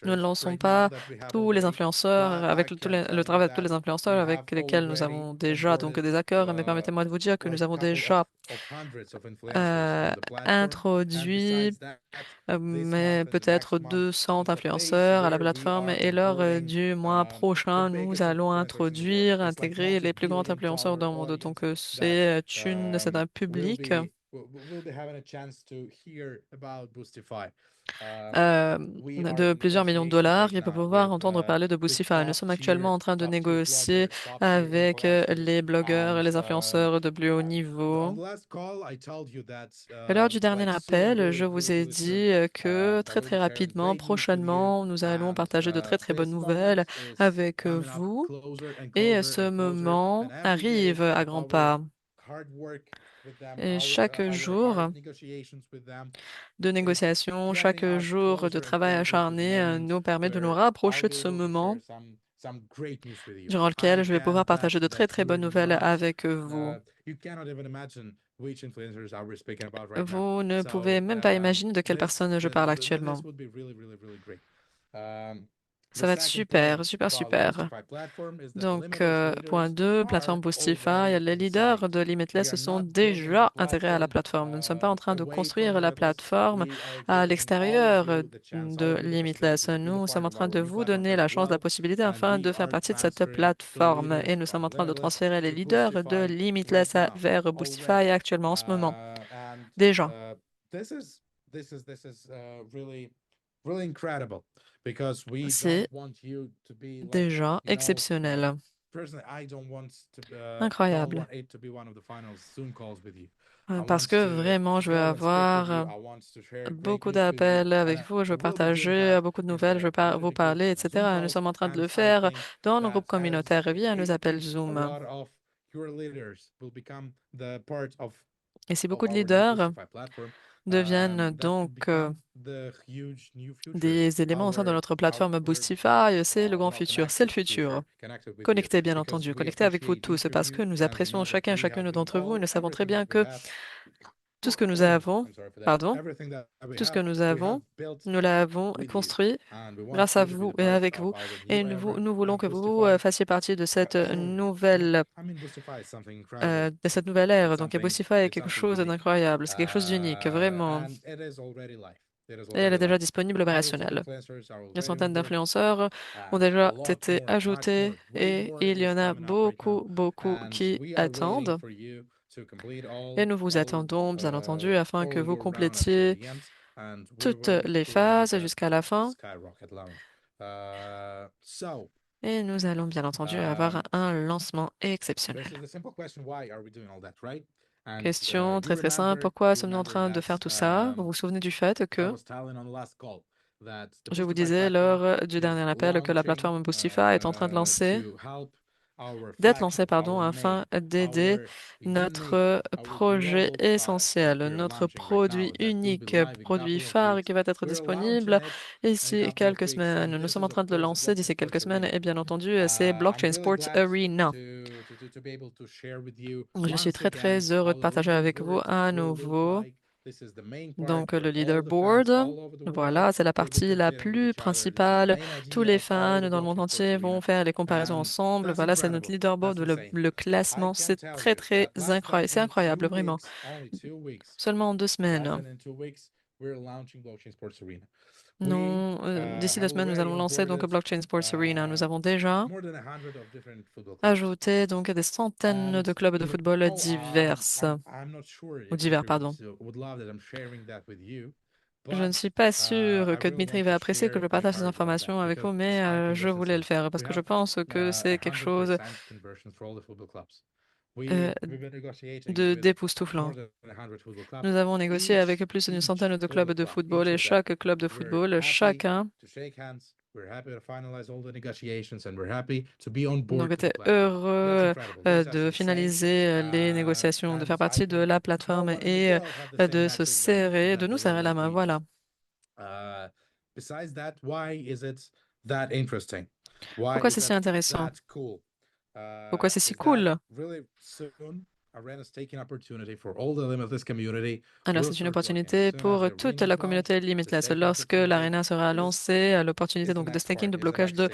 nous ne influencers lançons right now pas that we have tous les already, influenceurs but I avec can le tell you travail de tous that les influenceurs we avec have lesquels nous already avons déjà donc onboarded des accords. Mais permettez-moi de vous dire que nous like avons couple déjà of hundreds of influencers on the platform. And introduit besides that, this mais month and the peut-être next month 200 is the pace influenceurs à la where we plateforme are et lors onboarding du mois the prochain, nous biggest allons influencers in the world. introduire, It's like intégrer les plus grands multi-billion influenceurs dollar dans le monde. audience Donc that c'est un will public be having a chance to hear about Boostify. We are de in plusieurs millions de negotiations dollars right qui peut now pouvoir with entendre parler de with Boostify. Nous sommes actuellement en train de négocier bloggers, top tier avec influencers, les blogueurs et and les influenceurs de plus haut on niveau. the last call, I told you that Et lors du dernier like soon, appel, je vous ai really soon, dit que I très will be très sharing rapidement, great news with you. prochainement, nous allons And partager de très très bonnes this nouvelles moment is avec coming up vous. closer and Et closer ce and closer. And moment every day arrive à of grands our pas. hard work with them, Et chaque our jour hard negotiations with them de is négociation, chaque getting us jour de closer and travail closer to the acharné moment nous permet de nous where I'll rapprocher de be ce able to moment share some great news with you. durant lequel I je vais can pouvoir bet partager de that très très you're bonnes nouvelles not avec vous. you cannot even imagine which influencers are we speaking about right now. Vous ne pouvez So même pas imaginer de quelle personne je parle actuellement. this would be really great. Ça va être super, super, super. Donc, point 2, plateforme Boostify. Les leaders de Limitless se sont déjà intégrés à la plateforme. Nous ne sommes pas en train de construire la plateforme à l'extérieur de Limitless. Nous sommes en train de vous donner la chance, la possibilité afin de faire partie de cette plateforme. Et nous sommes en train de transférer les leaders de Limitless vers Boostify actuellement en ce moment. Déjà. This is really incredible because we C'est don't want you to be like, déjà exceptionnel. Personally, I don't want Incroyable. it to be one of the final Zoom calls with you. Parce que vraiment, je veux avoir beaucoup d'appels avec vous, je veux partager beaucoup de nouvelles, je veux vous parler, etc. Nous sommes en train de le faire dans nos groupes communautaires via nos appels Zoom. Et si beaucoup de leaders deviennent donc des éléments au sein de notre plateforme Boostify, c'est le grand futur, c'est le futur. Connectez, bien entendu, connectez avec vous tous, parce que nous apprécions chacune d'entre vous et nous savons très bien que tout ce que nous avons, nous l'avons construit grâce à vous et avec vous. Et nous voulons que vous fassiez partie de cette nouvelle ère. Donc, Boostify est quelque chose d'incroyable, c'est quelque chose d'unique, vraiment. et elle est déjà disponible opérationnelle. Des centaines d'influenceurs ont déjà été ajoutés et il y en a beaucoup, beaucoup qui attendent. Et nous vous attendons, bien entendu, afin que vous complétiez toutes les phases jusqu'à la fin. Et nous allons bien entendu avoir un lancement exceptionnel. Question très très simple, pourquoi sommes-nous en train de faire tout ça? Vous vous souvenez du fait que je vous disais lors du dernier appel que la plateforme Boostify est en train d'être lancée, pardon, afin d'aider notre projet essentiel, notre produit unique, produit phare qui va être disponible d'ici quelques semaines. Nous sommes en train de le lancer d'ici quelques semaines et bien entendu, c'est Blockchain Sports Arena. Je suis très très heureux de partager avec vous à nouveau donc le leaderboard. Voilà, c'est la partie la plus principale. Tous les fans dans le monde entier vont faire les comparaisons ensemble. Voilà, c'est notre leaderboard, le classement. C'est très très incroyable. C'est incroyable, vraiment. Seulement en 2 semaines. Non, d'ici 2 semaines, nous allons lancer donc Blockchain Sports Arena. Nous avons déjà ajouté donc des centaines de clubs de football divers, pardon. Je ne suis pas sûr que Dmitry va apprécier que je partage ces informations avec vous, mais je voulais le faire parce que je pense que c'est quelque chose d'époustouflant. Nous avons négocié avec plus d'une centaine de clubs de football et chaque club de football, chacun donc était heureux de finaliser les négociations, de faire partie de la plateforme et de nous serrer la main. Voilà. Pourquoi c'est si intéressant? Pourquoi c'est si cool? Alors, c'est une opportunité pour toute la communauté Limitless. Lorsque l'Arena sera lancée, l'opportunité donc de staking, de blocage de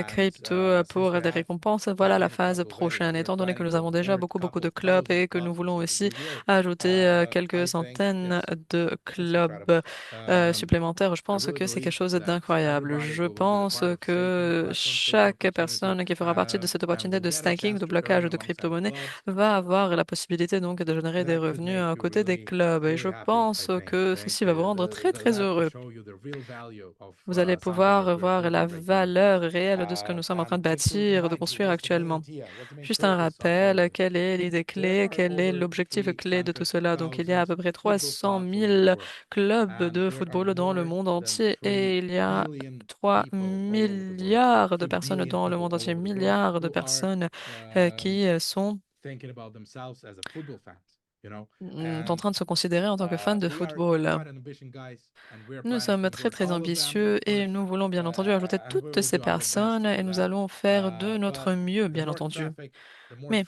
crypto pour des récompenses, voilà la phase prochaine. Étant donné que nous avons déjà beaucoup de clubs et que nous voulons aussi ajouter quelques centaines de clubs supplémentaires, je pense que c'est quelque chose d'incroyable. Je pense que chaque personne qui fera partie de cette opportunité de staking, de blocage de crypto-monnaie, va avoir la possibilité donc de générer des revenus à côté des clubs. Et je pense que ceci va vous rendre très, très heureux. Vous allez pouvoir voir la valeur réelle de ce que nous sommes en train de bâtir, de construire actuellement. Juste un rappel, quelle est l'idée clé, quel est l'objectif clé de tout cela? Donc, il y a à peu près 300 000 clubs de football dans le monde entier et il y a 3 milliards de personnes dans le monde entier, milliards de personnes qui sont en train de se considérer en tant que fan de football. Nous sommes très, très ambitieux et nous voulons bien entendu ajouter toutes ces personnes et nous allons faire de notre mieux, bien entendu. Mais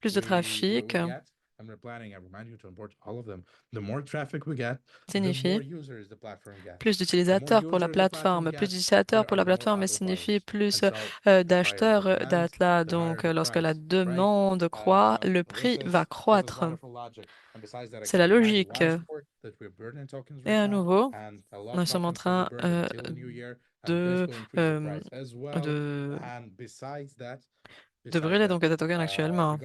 plus de trafic signifie plus d'utilisateurs pour la plateforme. Plus d'utilisateurs pour la plateforme signifie plus d'acheteurs d'Atlas. Donc, lorsque la demande croît, le prix va croître. C'est la logique. Et à nouveau, nous sommes en train de, euh, de, de brûler donc des tokens actuellement.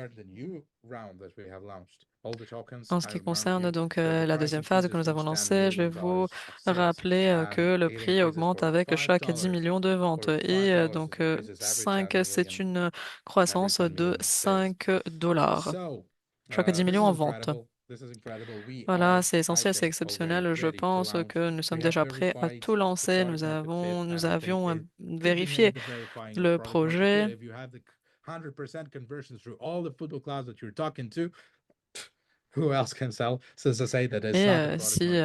En ce qui concerne donc la deuxième phase que nous avons lancée, je vais vous rappeler que le prix augmente avec chaque 10 millions de ventes. Et donc 5, c'est une croissance de 5 dollars. Chaque 10 millions en vente. Voilà, c'est essentiel, c'est exceptionnel. Je pense que nous sommes déjà prêts à tout lancer. Nous avions vérifié le projet. Et si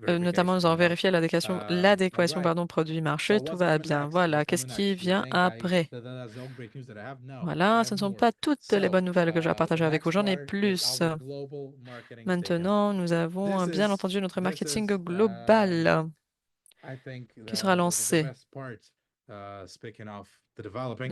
notamment nous avons vérifié l'adéquation pardon, produit-marché, tout va bien. Voilà, qu'est-ce qui vient après? Voilà, ce ne sont pas toutes les bonnes nouvelles que je vais partager avec vous, j'en ai plus. Maintenant, nous avons bien entendu notre marketing global qui sera lancé.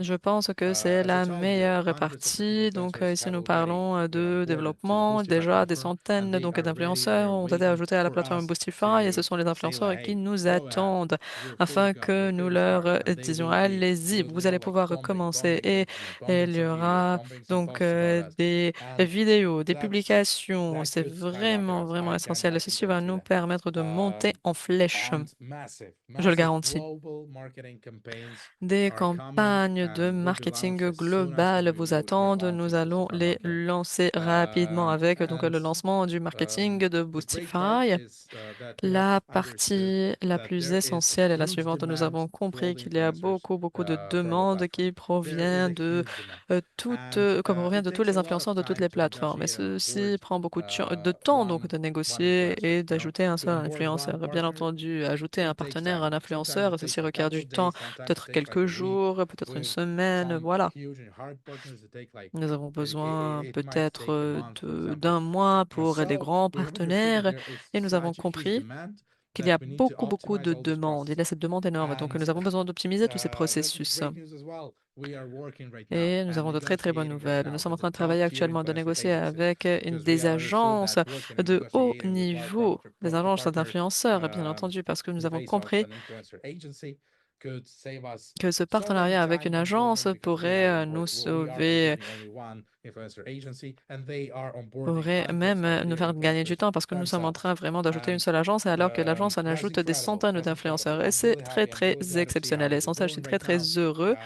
Je pense que c'est As I la told you, meilleure hundreds of partie. Donc, influencers ici, have nous already, parlons de onboarded to the développement. Boostify Déjà, des platform, and centaines they donc are ready, they d'influenceurs are ont été waiting ajoutés à la for plateforme us Boostify et ce to sont les say influenceurs like, qui hey, nous go ahead, attendent you're cool afin guy, que you're nous pretty leur smart, and they disions, will be allez-y, using vous allez like pouvoir commencer. pumping Et pumping il y some videos, aura pumping some donc posts about us. des And vidéos, des that's publications. that C'est could skyrocket vraiment, us. vraiment essentiel. Et I ceci can va guarantee nous that. permettre de monter en flèche. And massive, Je le massive garantis. global marketing campaigns Des are coming campagnes de and will be marketing launched as soon as global vous we attendent. launch Nous this allons Boostify les platform. lancer rapidement avec donc And le lancement du marketing de the great part Boostify. is that we have La understood partie la that plus there is essentielle est la huge suivante. Nous demand avons for all compris the qu'il y a influencers beaucoup de for our demandes platform. qui There is a proviennent de huge demand. toutes, And comme provient it de tous takes les a lot influenceurs of de toutes time les to plateformes. Et negotiate and ceci onboard prend beaucoup de temps donc de one négocier influencer, et d'ajouter un To seul onboard one influenceur. Bien partner, entendu, ajouter un it takes partenaire, time. un Sometimes influenceur, it ceci takes a requiert couple du of temps, days, sometimes it peut-être takes like quelques a week. jours, peut-être une With semaine, some voilà. huge and hard partners, it take like Nous avons besoin it might peut-être take a month, for example. d'un mois pour des So grands we have understood that partenaires there is et nous avons such a huge compris demand qu'il y that a we need to beaucoup optimize de all this demandes. Il y a process. cette demande énorme. Donc, And nous avons besoin d'optimiser tous ces that's processus. great news as well. We are working right now Et nous and avons de très, très bonnes negotiating right nouvelles. Nous now sommes en with train the de travailler top tier actuellement, de influencer négocier agencies avec because we des understood agences that working and de haut negotiating with niveau, des agences partners d'influenceurs, bien entendu, parce que in nous the avons face of compris an influencer agency could save us que ce so many partenariat avec une time agence onboarding because pourrait nous we are sauver, onboarding only one influencer agency and they are onboarding pourrait hundreds même of nous their faire gagner du influencers temps parce que nous sommes en themselves. train vraiment d'ajouter une And seule agence alors que l'agence en that's ajoute des incredible. centaines That's incredible. d'influenceurs. Et I'm c'est really très, happy. I'm très really glad to see how exceptionnel. Et this is sans ça, je going suis très, right très now. heureux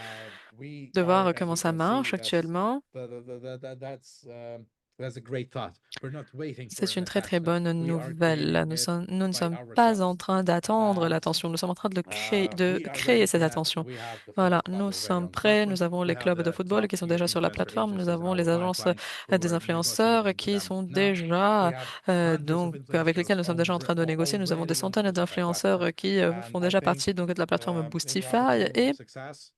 We de voir are, as comment you ça can marche see, actuellement. that's a great thought. We're not waiting for C'est an une très très attention. bonne We are nouvelle. creating it Nous ne by sommes pas en ourselves. train d'attendre And l'attention, nous sommes en train de we are ready créer for cette that. attention. We have the Voilà, football club nous already sommes on the prêts, platform. nous avons We les have clubs de the football top qui sont tier déjà sur la influencer plateforme, nous agencies in avons our les agences pipeline. We des were influenceurs negotiating with qui them sont now. déjà We have hundreds of donc avec influencers lesquels nous sommes déjà en train de négocier. Nous avons des already on the centaines Boostify platform. d'influenceurs qui And font I déjà think partie donc de la plateforme if you have a Boostify formula et of success,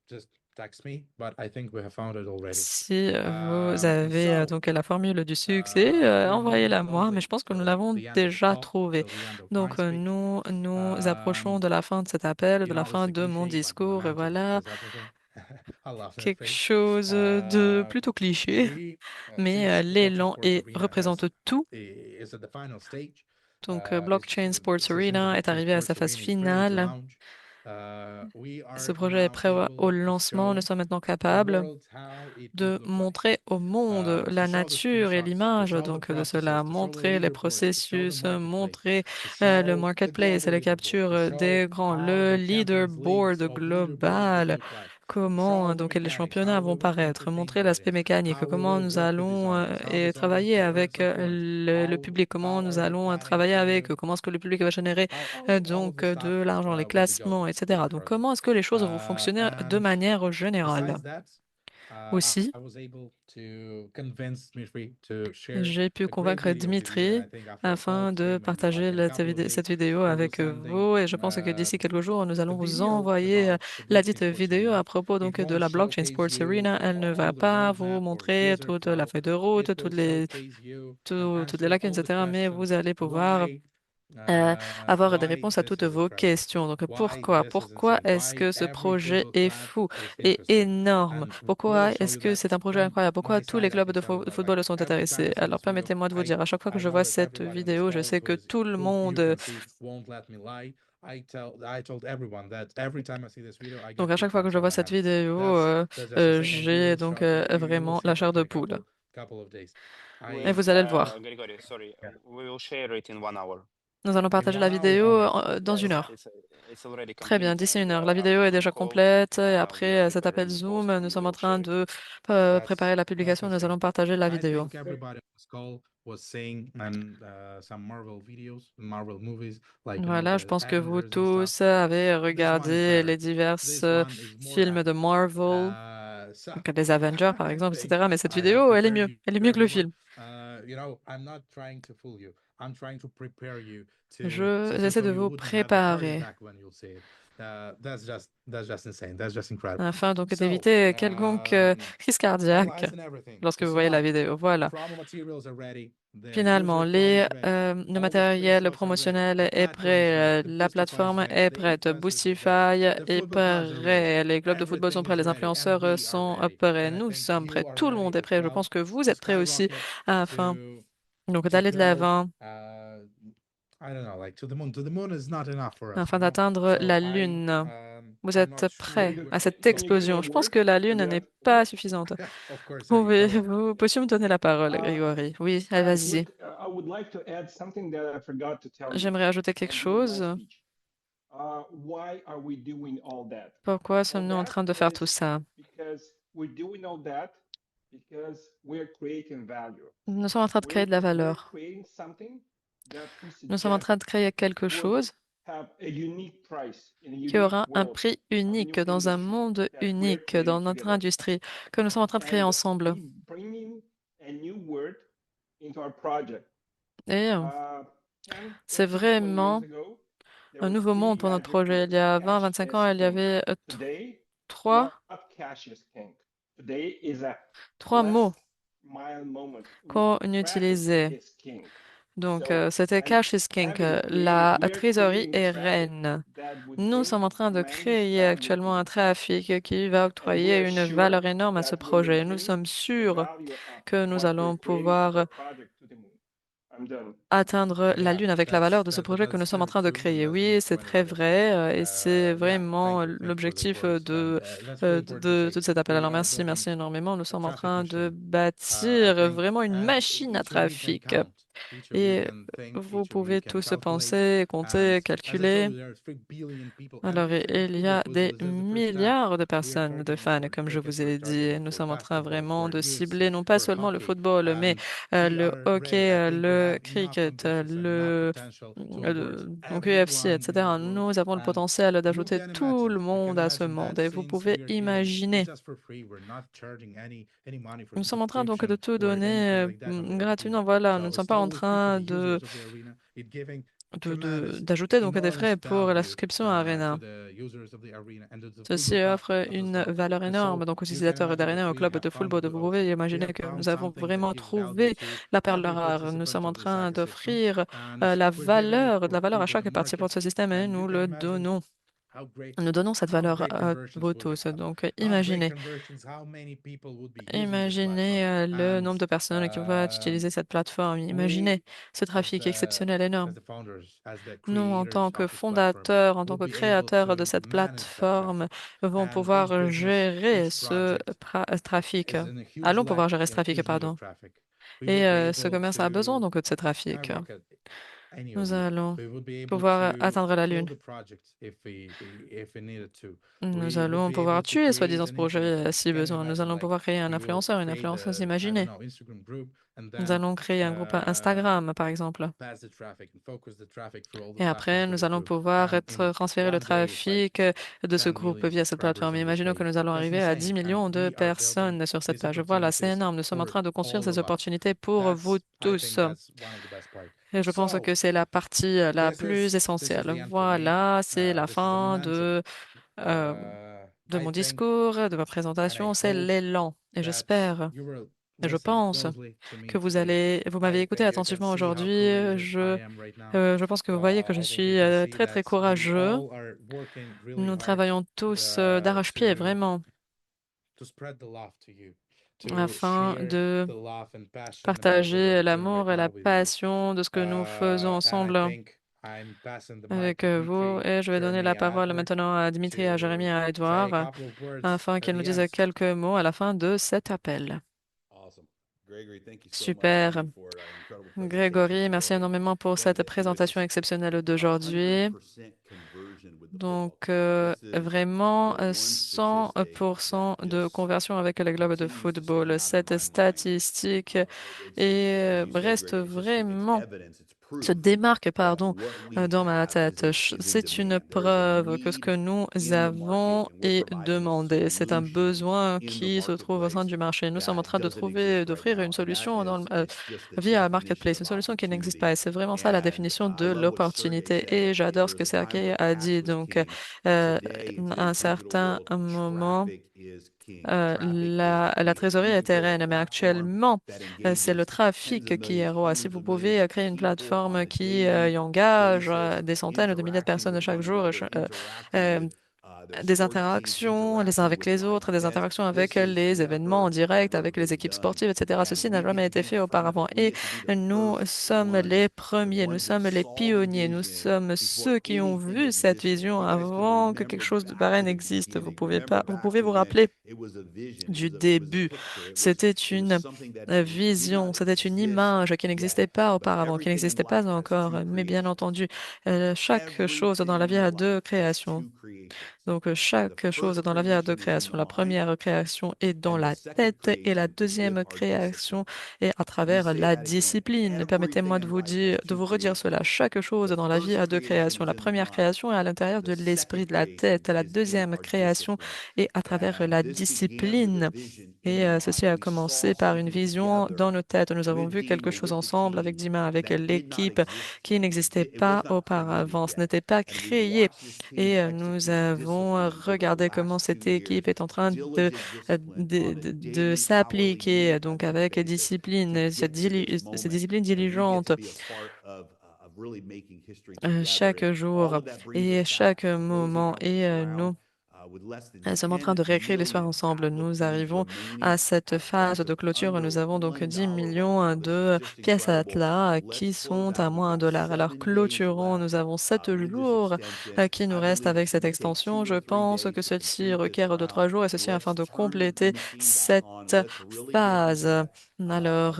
just text me, but I think we have found it already. si vous avez So donc la formule du succès, we're envoyez-la moving moi, mais je closely pense que nous till l'avons the end of the déjà call, trouvé. till the end of Donc, my speech. nous approchons de la fin de cet appel, de la fin It's a de mon cliche, but discours, et momentum voilà, is everything. I love that quelque phrase. chose de Uh, plutôt cliché, we mais since Blockchain l'élan Sports Arena représente tout. is at the final stage. Donc, It's Blockchain Sports since the Arena est Blockchain arrivé à Sports sa phase Arena is ready to finale. launch. We Ce are projet est now prêt au able to lancement. Nous show sommes maintenant the capables world how it would de look like. montrer au monde To la show the nature et screenshots, to l'image show the donc de cela, processes, to show the montrer les leaderboards, to show the processus, marketplace, montrer to le show the marketplace et global les leaderboard, to captures show des grands, how le the Champions Leagues leaderboard of leaderboards would global, look like, comment show the donc les mechanics, how championnats we vont will paraître, entertain montrer the l'aspect audience, mécanique, how we comment will nous work with these allons audience, how et these audience travailler will avec support, le public, comment how nous are we allons planning travailler avec to eux, comment est-ce que le public va générer all of donc the de stuff l'argent, les will be going classements, to be etc. Donc incredible. comment est-ce que les choses vont fonctionner de And manière générale? besides that, Aussi, I was able to convince Dmitry to share j'ai pu a great convaincre video with you, and Dimitri I think after a call afin de stream in partager like in a couple of days, cette vidéo we will avec sending vous et je pense que d'ici quelques jours, nous a allons vous video envoyer about the la blockchain dite sports vidéo arena. à propos It donc de won't la Blockchain showcase Sports you Arena. Elle ne va all the pas vous roadmap or montrer user toute la flow. feuille de route, It will showcase you and toutes les answer lacunes, all the etc. Mais questions vous allez pouvoir why avoir des why réponses à this toutes is vos incredible, questions. Donc, why this is pourquoi insane, est-ce why que ce every projet football est club fou is et interested. énorme? And Pourquoi we'll show est-ce you que that c'est un projet from incroyable? Pourquoi my tous les side. I clubs can tell you de that football like sont every time intéressés? I see Alors, this video, permettez-moi de vous dire, à chaque fois que I je know vois that cette everybody on this vidéo, je call sais que tout le you monde. can see won't let me lie. I told everyone that every time I see this video, I Donc, get à chaque fois que goosebumps je on vois my cette hands. vidéo, That's just to say, and you j'ai will donc shock, you will vraiment see la it chair like de in a poule. couple of days. Et vous allez le voir. Grigori, sorry, we will share it in 1 hour. Nous allons In partager 1 la hour, vidéo okay. dans une Yes, heure. it's already Très bien, complete, d'ici une and heure. La vidéo after est the déjà call, complète et we are après cet appel preparing the Zoom, post and nous we sommes en will share train it. de préparer la publication. Nous allons partager la I vidéo. think everybody on this call was seeing and some Marvel videos, Marvel movies, like Voilà, je the pense que vous Avengers and stuff. tous avez This one is regardé better. les divers This one is more films de epic. Marvel, So donc les Avengers par I exemple, think etc. Mais cette I have vidéo, elle est prepared mieux. you Elle est mieux que le everyone. film. I'm not trying to fool you. I'm trying to prepare you to so J'essaie de you vous wouldn't have a heart préparer. attack when you'll see it. That's just insane. That's just incredible. afin donc So, d'éviter quelconque crise cardiaque finalize and everything. lorsque vous So voyez la now, vidéo. Voilà. promo materials are ready. The Finalement, user forms are ready. le All the matériel screenshots are ready. promotionnel The est platform is prêt, ready. The la Boostify is plateforme ready. est The prête, influencers are Boostify ready. The est football gods are ready. prêt, les clubs de football sont Everything prêts, is les ready, influenceurs and we are sont ready. prêts, And I nous think sommes prêts, you are tout le monde ready est as prêt. Je well pense que vous to êtes prêts aussi skyrocket, afin donc to d'aller de go, l'avant, I don't know, like to the moon. To the moon is not enough for us, afin you know? d'atteindre So la I, Lune. Vous I'm êtes not prêts sure à we're cette Can you give explosion. more Je pense que words la for Lune that? n'est pas suffisante. Of course I can. Carla. Vous pouvez me donner la parole, Uh, Grégory? Oui, And vas-y. look, I would like to add something that I forgot to tell you J'aimerais ajouter quelque during my chose. speech. Why are we doing all that? Pourquoi All sommes-nous en that train de faire is tout ça? because we're doing all that because we're creating value. Nous sommes en train de créer de la We're valeur. creating something that we Nous sommes en suggest train de créer quelque would chose have a unique price in a qui unique aura un world, prix a unique new dans un industry monde that we're unique dans creating notre together. industrie que nous sommes en train de créer And ensemble. we bringing a new word into our project. Et 10, c'est 15, 20 vraiment years ago, there un was nouveau monde three pour notre magic projet. Il words. y a Cash 20-25 is ans, il y king. avait Today, trois not cash is king. Today is a mots last mile moment. qu'on Traffic utilisait. is king. Donc, So, c'était and cash is king. La trésorerie est reine. that would Nous bring sommes en train de tremendous créer value actuellement to un the project. trafic qui va And we octroyer are une sure valeur énorme à ce that we will projet. Nous bring sommes the sûrs value of que nous what we're allons creating into pouvoir our project to the moon. I'm done. atteindre la Yeah, Lune avec la valeur de ce that's projet que nous sommes en very train de true, and créer. that's the Oui, whole c'est point of très it all. vrai et c'est Yeah, vraiment thank you for those l'objectif words, and that's very important to de say. cet appel. We Alors are merci, building merci énormément. Nous a sommes en traffic train de machine. I bâtir think, vraiment une and machine à each of you can trafic. count. Each of you Et can think. vous Each of you pouvez can tous calculate. penser, And compter, as I calculer. told you, there are 3 billion people. And Alors, we think il y a football des is just the first step. milliards de We are personnes, de targeting fans, for comme je cricket, vous we're ai dit. targeting Nous for sommes en train basketball, vraiment for de cibler UFC, non pas for seulement le hockey, football, mais and we le are ready. hockey, I think we le have enough cricket, ambitions and enough potential to onboard donc UFC, everyone in the etc. world. Nous avons le And potentiel you d'ajouter can tout imagine, le you can monde à ce imagine monde. that Et vous since pouvez we are giving imaginer. just for free, we're not charging any money for Nous sommes en train donc de subscription tout or anything donner like that on our gratuitement. arena. Voilà, nous ne So sommes pas en it's totally free to train the users of the arena. It giving tremendous, d'ajouter donc des frais enormous pour value l'inscription à to Arena. the users of the arena and to the Ceci football clubs offre as une well. valeur And énorme so donc aux you can utilisateurs imagine d'Arena that et aux we clubs have de found football. the Vous solution. pouvez We imaginer have que found nous avons something that vraiment gives value trouvé to la perle every rare. Nous participant sommes en of the train Saga system, d'offrir and la we're giving it valeur, de for la valeur free à to the chaque participant market. de ce système et And you nous can le imagine donnons. how great, Nous donnons cette how valeur great à conversions vous would we tous. have. Donc, How great imaginez. conversions, how many people would be using this Imaginez platform. le And nombre de personnes qui vont utiliser cette plateforme. Imaginez we, ce as trafic exceptionnel énorme. the founders, as the Nous, en tant creators que of this platform, fondateurs, en tant will que be able créateurs de to cette manage that plateforme, traffic. vont And this pouvoir business, gérer this ce project trafic. is in a huge Allons pouvoir lack, gérer ce in a trafic, huge need of pardon. traffic. We Et would be ce able commerce a besoin to donc de ce trafic. skyrocket any of Nous you. allons We would be able pouvoir to atteindre la kill Lune. the project if we needed to. Nous We would allons be pouvoir able to tuer, create soi-disant, ce an projet influencer. si Can you besoin. Nous imagine? allons Like pouvoir créer un we will influenceur, une create influenceuse, I don't imaginez. know, Instagram group, and Nous then allons créer un groupe Instagram, par exemple. pass the traffic and focus the traffic through all the Et après, platforms to nous the allons group. pouvoir And in transférer le one day, it's like trafic de ce 10 groupe million via cette subscribers plateforme. on this Imaginons que page. nous allons That's arriver à 10 insane. And millions de we are building personnes sur cette these page. Voilà, c'est opportunities énorme. Nous sommes en for train de construire all ces of us. opportunités pour vous I think tous. that's one of the best parts. Et je pense So, que c'est la partie la this plus is the essentielle. end for me. Voilà, c'est la This is the fin momentum. euh, de I mon think discours, de ma and I présentation. C'est hope l'élan. Et that j'espère, you will et je listen pense closely to me que today. vous m'avez I écouté think you can attentivement see how aujourd'hui. courageous I am right now. Je pense que vous voyez que je I think suis you can see très, that très we courageux. all are working really Nous hard travaillons tous d'arrache-pied, vraiment, to spread the love to you, to afin share de the love and passion about what partager we're doing l'amour right et la now with you. passion de ce que nous faisons And I ensemble think I'm passing the mic avec to vous. Dmitry, Et je vais donner Jeremy, la and parole Edward maintenant à Dimitri, à Jérémy, to à say a Edouard, couple of words afin at qu'ils nous the disent end. quelques mots à la fin de cet appel. Awesome. Gregory, thank you so much, Super. Andy, for that incredible presentation Grégory, merci today. énormément pour Again, cette this is présentation exceptionnelle d'aujourd'hui. 100% conversion with the Donc, football club. This is vraiment the one 100% statistic de that conversion avec le globe de continues to football. stand out in Cette my mind. statistique It's, est, as you said, reste Greg, it's vraiment evidence, it's se démarque, pardon, dans ma tête. C'est une preuve que ce que nous avons est demandé. C'est un besoin qui se trouve au sein du marché. Nous sommes en train de d'offrir une solution via Marketplace, une solution qui n'existe pas. Et c'est vraiment ça la définition de l'opportunité. Et j'adore ce que Sergey a dit. Donc, à un certain moment, la trésorerie était reine, mais actuellement, c'est le trafic qui est roi. Si vous pouvez créer une plateforme qui y engage des centaines de milliers de personnes chaque jour, euh, des interactions les uns avec les autres, des interactions avec les événements en direct, avec les équipes sportives, etc. Ceci n'a jamais été fait auparavant. Et nous sommes les premiers, nous sommes les pionniers, nous sommes ceux qui ont vu cette vision avant que quelque chose de pareil n'existe. Vous pouvez vous rappeler du début. C'était une vision, c'était une image qui n'existait pas auparavant, qui n'existait pas encore. Mais bien entendu, chaque chose dans la vie a deux créations. Donc, chaque chose dans la vie a deux créations. La première création est dans la tête et la deuxième création est à travers la discipline. Permettez-moi de vous redire cela. Chaque chose dans la vie a deux créations. La première création est à l'intérieur de l'esprit de la tête. La deuxième création est à travers la discipline. Et ceci a commencé par une vision dans nos têtes. Nous avons vu quelque chose ensemble avec Dima, avec l'équipe qui n'existait pas auparavant. Ce n'était pas créé. Et nous avons regardé comment cette équipe est en train de s'appliquer, donc avec discipline, cette discipline diligente chaque jour et chaque moment. Et nous sommes en train de réécrire l'histoire ensemble. Nous arrivons à cette phase de clôture. Nous avons donc 10 millions de pièces à Atlas qui sont à moins $1. Alors, clôturons. Nous avons 7 jours qui nous restent avec cette extension. Je pense que ceci requiert de 3 jours et ceci afin de compléter cette phase. Alors,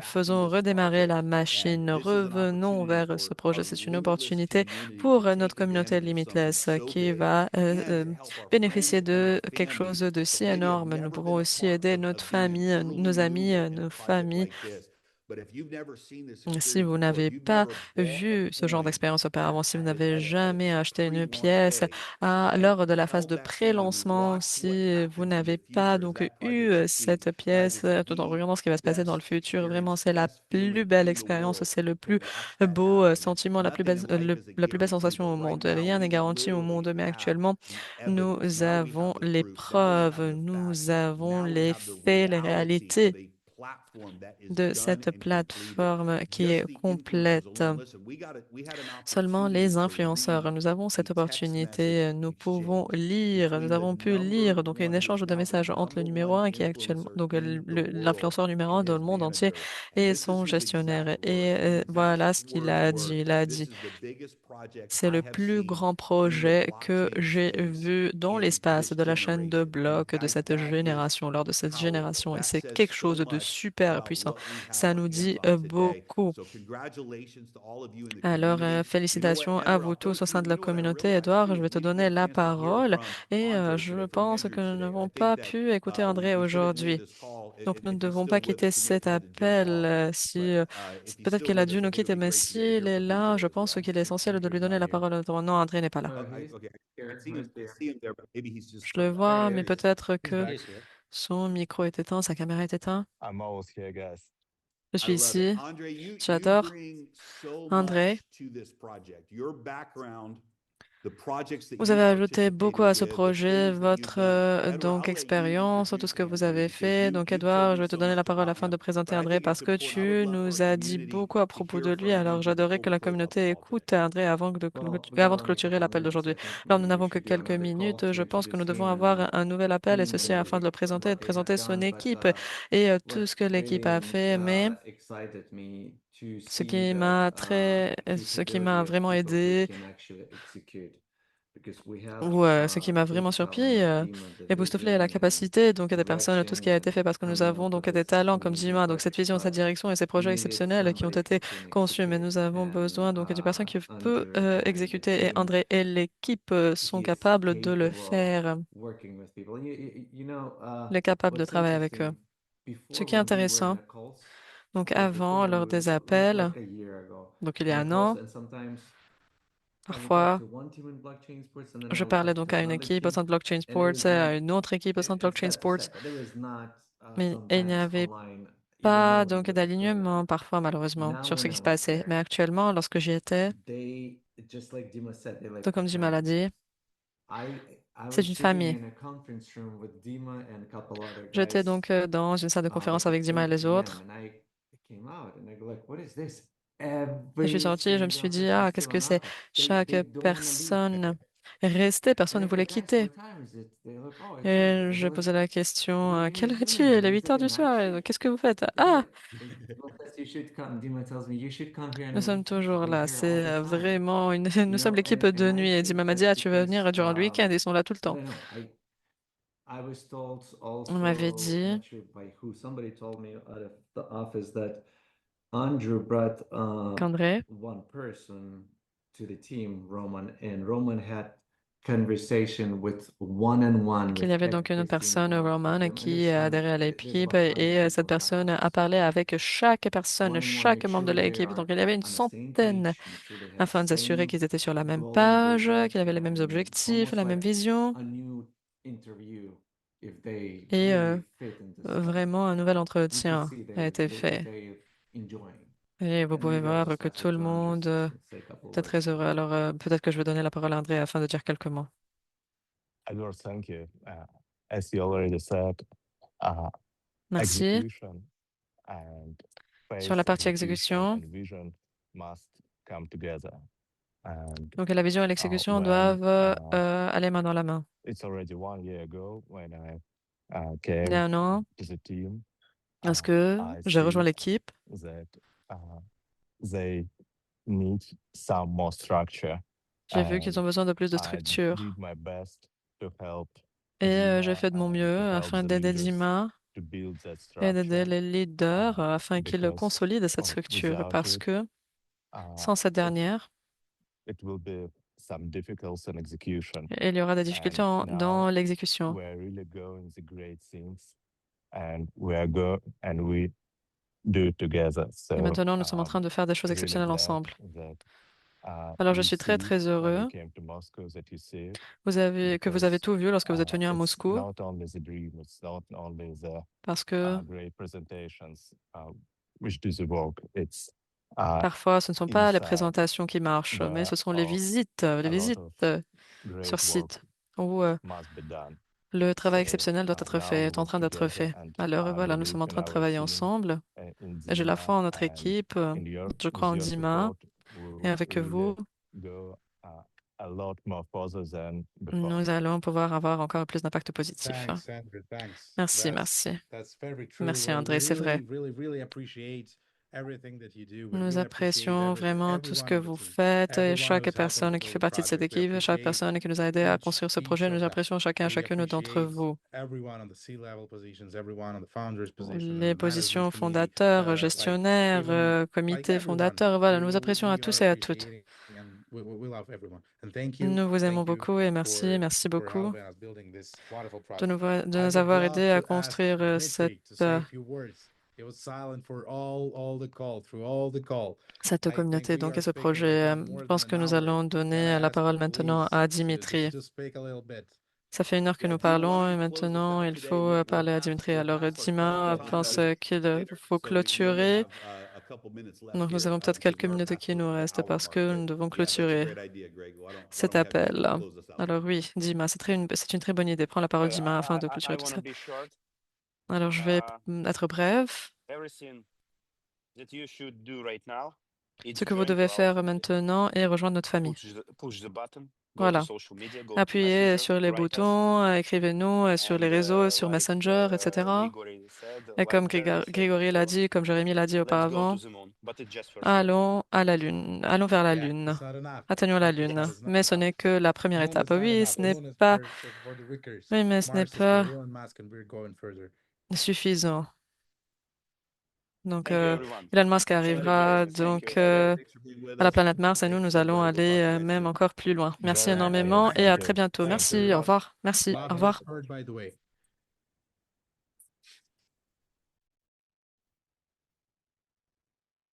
faisons redémarrer la machine. Revenons vers ce projet. C'est une opportunité pour notre communauté Limitless qui va bénéficier de quelque chose de si énorme. Nous pouvons aussi aider notre famille, nos amis, nos familles. Si vous n'avez pas vu ce genre d'expérience auparavant, si vous n'avez jamais acheté une pièce à l'heure de la phase de pré-lancement, si vous n'avez pas donc eu cette pièce tout en regardant ce qui va se passer dans le futur, vraiment c'est la plus belle expérience, c'est le plus beau sentiment, la plus belle sensation au monde. Rien n'est garanti au monde, mais actuellement nous avons les preuves, nous avons les faits, les réalités de cette plateforme qui est complète. Seulement les influenceurs, nous avons cette opportunité, nous pouvons lire, nous avons pu lire donc un échange de messages entre le numéro un qui est actuellement donc l'influenceur numéro un dans le monde entier et son gestionnaire. Et voilà ce qu'il a dit. Il a dit, c'est le plus grand projet que j'ai vu dans l'espace de la chaîne de blocs de cette génération, lors de cette génération. Et c'est quelque chose de super puissant. Ça nous dit beaucoup. Alors, félicitations à vous tous au sein de la communauté. Edouard, je vais te donner la parole. Et je pense que nous n'avons pas pu écouter André aujourd'hui. Donc, nous ne devons pas quitter cet appel. Peut-être qu'il a dû nous quitter, mais s'il est là, je pense qu'il est essentiel de lui donner la parole. Non, André n'est pas là. Je le vois, mais peut-être que son micro est éteint, sa caméra est éteinte. I'm always here, guys. Je suis ici. J'adore. André, vous avez ajouté beaucoup à ce projet, votre donc expérience, tout ce que vous avez fait. Donc, Edouard, je vais te donner la parole afin de présenter André parce que tu nous as dit beaucoup à propos de lui. Alors, j'adorerais que la communauté écoute André avant de clôturer l'appel d'aujourd'hui. Alors, nous n'avons que quelques minutes. Je pense que nous devons avoir un nouvel appel et ceci afin de le présenter et de présenter son équipe et tout ce que l'équipe a fait. Mais ce qui m'a vraiment aidé, ou ce qui m'a vraiment surpris, époustouflé la capacité donc des personnes, tout ce qui a été fait parce que nous avons donc des talents comme Jima, donc cette vision, cette direction et ces projets exceptionnels qui ont été conçus, mais nous avons besoin donc d'une personne qui peut exécuter et André et l'équipe sont capables de le faire. Il est capable de travailler avec eux. Ce qui est intéressant, donc avant, lors des appels, donc il y a un and an. also- and sometimes I would talk Parfois, to one team in blockchain sports and then I je would parlais talk donc to à une another équipe au team, sein de Blockchain and it Sports, was à like une autre équipe au sein de it's Blockchain bad to Sports, say, but there was not mais il n'y sometimes avait online, even pas knowing donc the d'alignement parfois, malheureusement, Now sur ce when qui I se was passait. there, Mais actuellement, lorsque j'y étais, they just like Dima said, they like tout comme Dima l'a dit, I c'est was une sitting famille. in a conference room with Dima and a couple other J'étais guys donc dans une salle de conférence like avec at Dima et 8 les autres. p.m. and I came out and I go like, what is this? Et je suis Every sortie et je me suis single dit, person ah, is qu'est-ce still que on c'est? off. Chaque They don't want to leave. personne est restée, personne And ne I go, voulait guys, quitter. what time is it? They look, oh, it's late. Et And I je go like, posais la question, what are you quelle guys heure-t-il? doing? Il est Is 8 it heures a du night soir. shift? Qu'est-ce que vous faites? They go Ah, like, Dima says you should come. Dima tells me you should come here and nous sommes toujours we're là. here all C'est the time. vraiment une... You Nous sommes know, l'équipe and de I nuit. Et think Dima m'a dit, that's ah, tu veux venir because durant le week-end? Ils sont là tout le I temps. don't know. I was told On m'avait also, dit, not sure by who, somebody told me out of the office that Andrew brought qu'André, one person to the team, Roman, and Roman had conversation with one-on-one qu'il y with avait donc une every autre personne, single of Roman, them. And qui there's adhérait à there's l'équipe about 100 et cette people in our personne a office. parlé avec chaque personne, One-on-one, chaque make membre de sure they l'équipe. Donc, are il y avait une on the same centaine page, make sure they have afin de s'assurer same qu'ils étaient sur la même goal page, vision, qu'ils avaient les mêmes and objectifs, almost la même like vision a new interview if they et really fit into stuff. vraiment un nouvel We could entretien see a été they fait. they enjoying. Et vous And pouvez maybe I'll voir just que pass tout it le to Andrew monde to say a couple était words. très heureux. Alors, peut-être que je vais donner la parole à André afin de dire quelques mots. Edward, thank you. As you already said, Merci. execution and Sur la faith, partie execution exécution, and vision must come together. And donc la vision et l'exécution when doivent aller main dans la main. it's already 1 year ago when I Il y came a un an, to the team, lorsque I j'ai rejoint see l'équipe, that they need some more structure. j'ai vu qu'ils ont besoin de plus de I structure. did my best to help Et j'ai Dima fait de mon and mieux to help afin the d'aider leaders Dima to build that et d'aider structure. les leaders afin qu'ils Because consolident cette structure without parce it, que sans cette dernière, it will be some difficulties in execution. il y aura des difficultés And dans now l'exécution. we're really going the great things, and we do it together. Et So maintenant, nous sommes en train de faire des choses really exceptionnelles glad ensemble. that Alors, je you suis très, see très when you heureux came to Moscow that you see it, que vous avez because tout vu lorsque vous êtes venu à it's Moscou not only the dream, it's not only the parce que great presentations which do the work. It's parfois, ce ne sont pas les inside présentations qui marchent, mais ce sont les of visites a lot of sur great work site où must be done. le travail So exceptionnel doit être now fait, we est en work train d'être together, fait. and Alors I voilà, nous sommes believe en in train de our travailler team, ensemble. in Et j'ai la Dima, foi en notre and équipe. in your, Je crois en with your Dima. support, we Et avec will vous, really go a lot more further than before. nous allons pouvoir avoir encore plus d'impact positif. Thanks, Andrew. Thanks. Merci, merci. That's very true. Merci, We André, c'est vrai. really appreciate everything that you do. We Nous really appreciate apprécions vraiment tout ce everyone que on the vous team, faites et everyone chaque who's helping us personne qui build fait the partie de cette project. We équipe, chaque appreciate personne qui nous a aidés à construire ce each projet. of Nous them. apprécions chacun We d'entre appreciate vous. everyone on the C-level positions, everyone on the founders position, and Les the positions management committee, fondateurs, like gestionnaires, even like comités everyone. fondateurs, voilà, nous vous We apprécions à tous et are à toutes. appreciating and we love everyone. And thank Nous vous aimons you beaucoup et merci, for merci beaucoup helping us building this wonderful de project. de I nous would avoir love aidés à to ask construire Dmitry to say a few words. He was silent for all the call, through all the call. cette I think communauté we donc are et ce speaking like projet. more Je pense than que an nous hour. allons And donner I la ask parole maintenant please à to Dimitri. speak a little bit. Ça fait 1 heure que Yeah, nous Dima, why parlons don't et you close us maintenant out il today? faut parler à We're Dimitri. Alors past our Dima time pense together. qu'il faut So we only clôturer. have a couple minutes left Donc nous here avons peut-être because quelques we're minutes past qui nous the restent hour parce mark. que But nous devons yeah, that's a clôturer great idea, Greg. cet Why don't we have appel. Dima close us out? Alors oui, Dima, c'est une très bonne idée. Prends la parole, Dima, afin de clôturer I tout want ça. to be short. Alors je vais être bref. Everything that you should do right now is Ce que vous join to devez our faire family. maintenant est rejoindre notre famille. Push the button, go to Voilà. social media, go to Appuyez Messenger, sur les write us. boutons, écrivez-nous sur les And réseaux, sur like Messenger, etc. Grigory said, Et comme like Jeremy said Grégory l'a before, dit, comme Jérémy l'a dit let's go to auparavant, the moon, but it's just first step. allons à la Lune, allons vers la Yeah, Lune, it's not enough. atteignons la It's Lune. not Mais ce enough. n'est que la première Moon étape. is not Oui, enough. ce The n'est moon is pas, for the wickers. oui, mais ce n'est Mars is for pas Elon Musk, and we're going further. suffisant. Donc, Thank you, everyone. Elon Musk Thank you, arrivera guys. Thank donc you, Heather. Thanks for being with à la us. planète Mars et nous Thanks for allons incredible aller project. même encore plus loin. Merci Very énormément exciting. et à Thank très you. bientôt. Thank you, Merci, au everyone. revoir. Merci, Love au your revoir. support, by the way.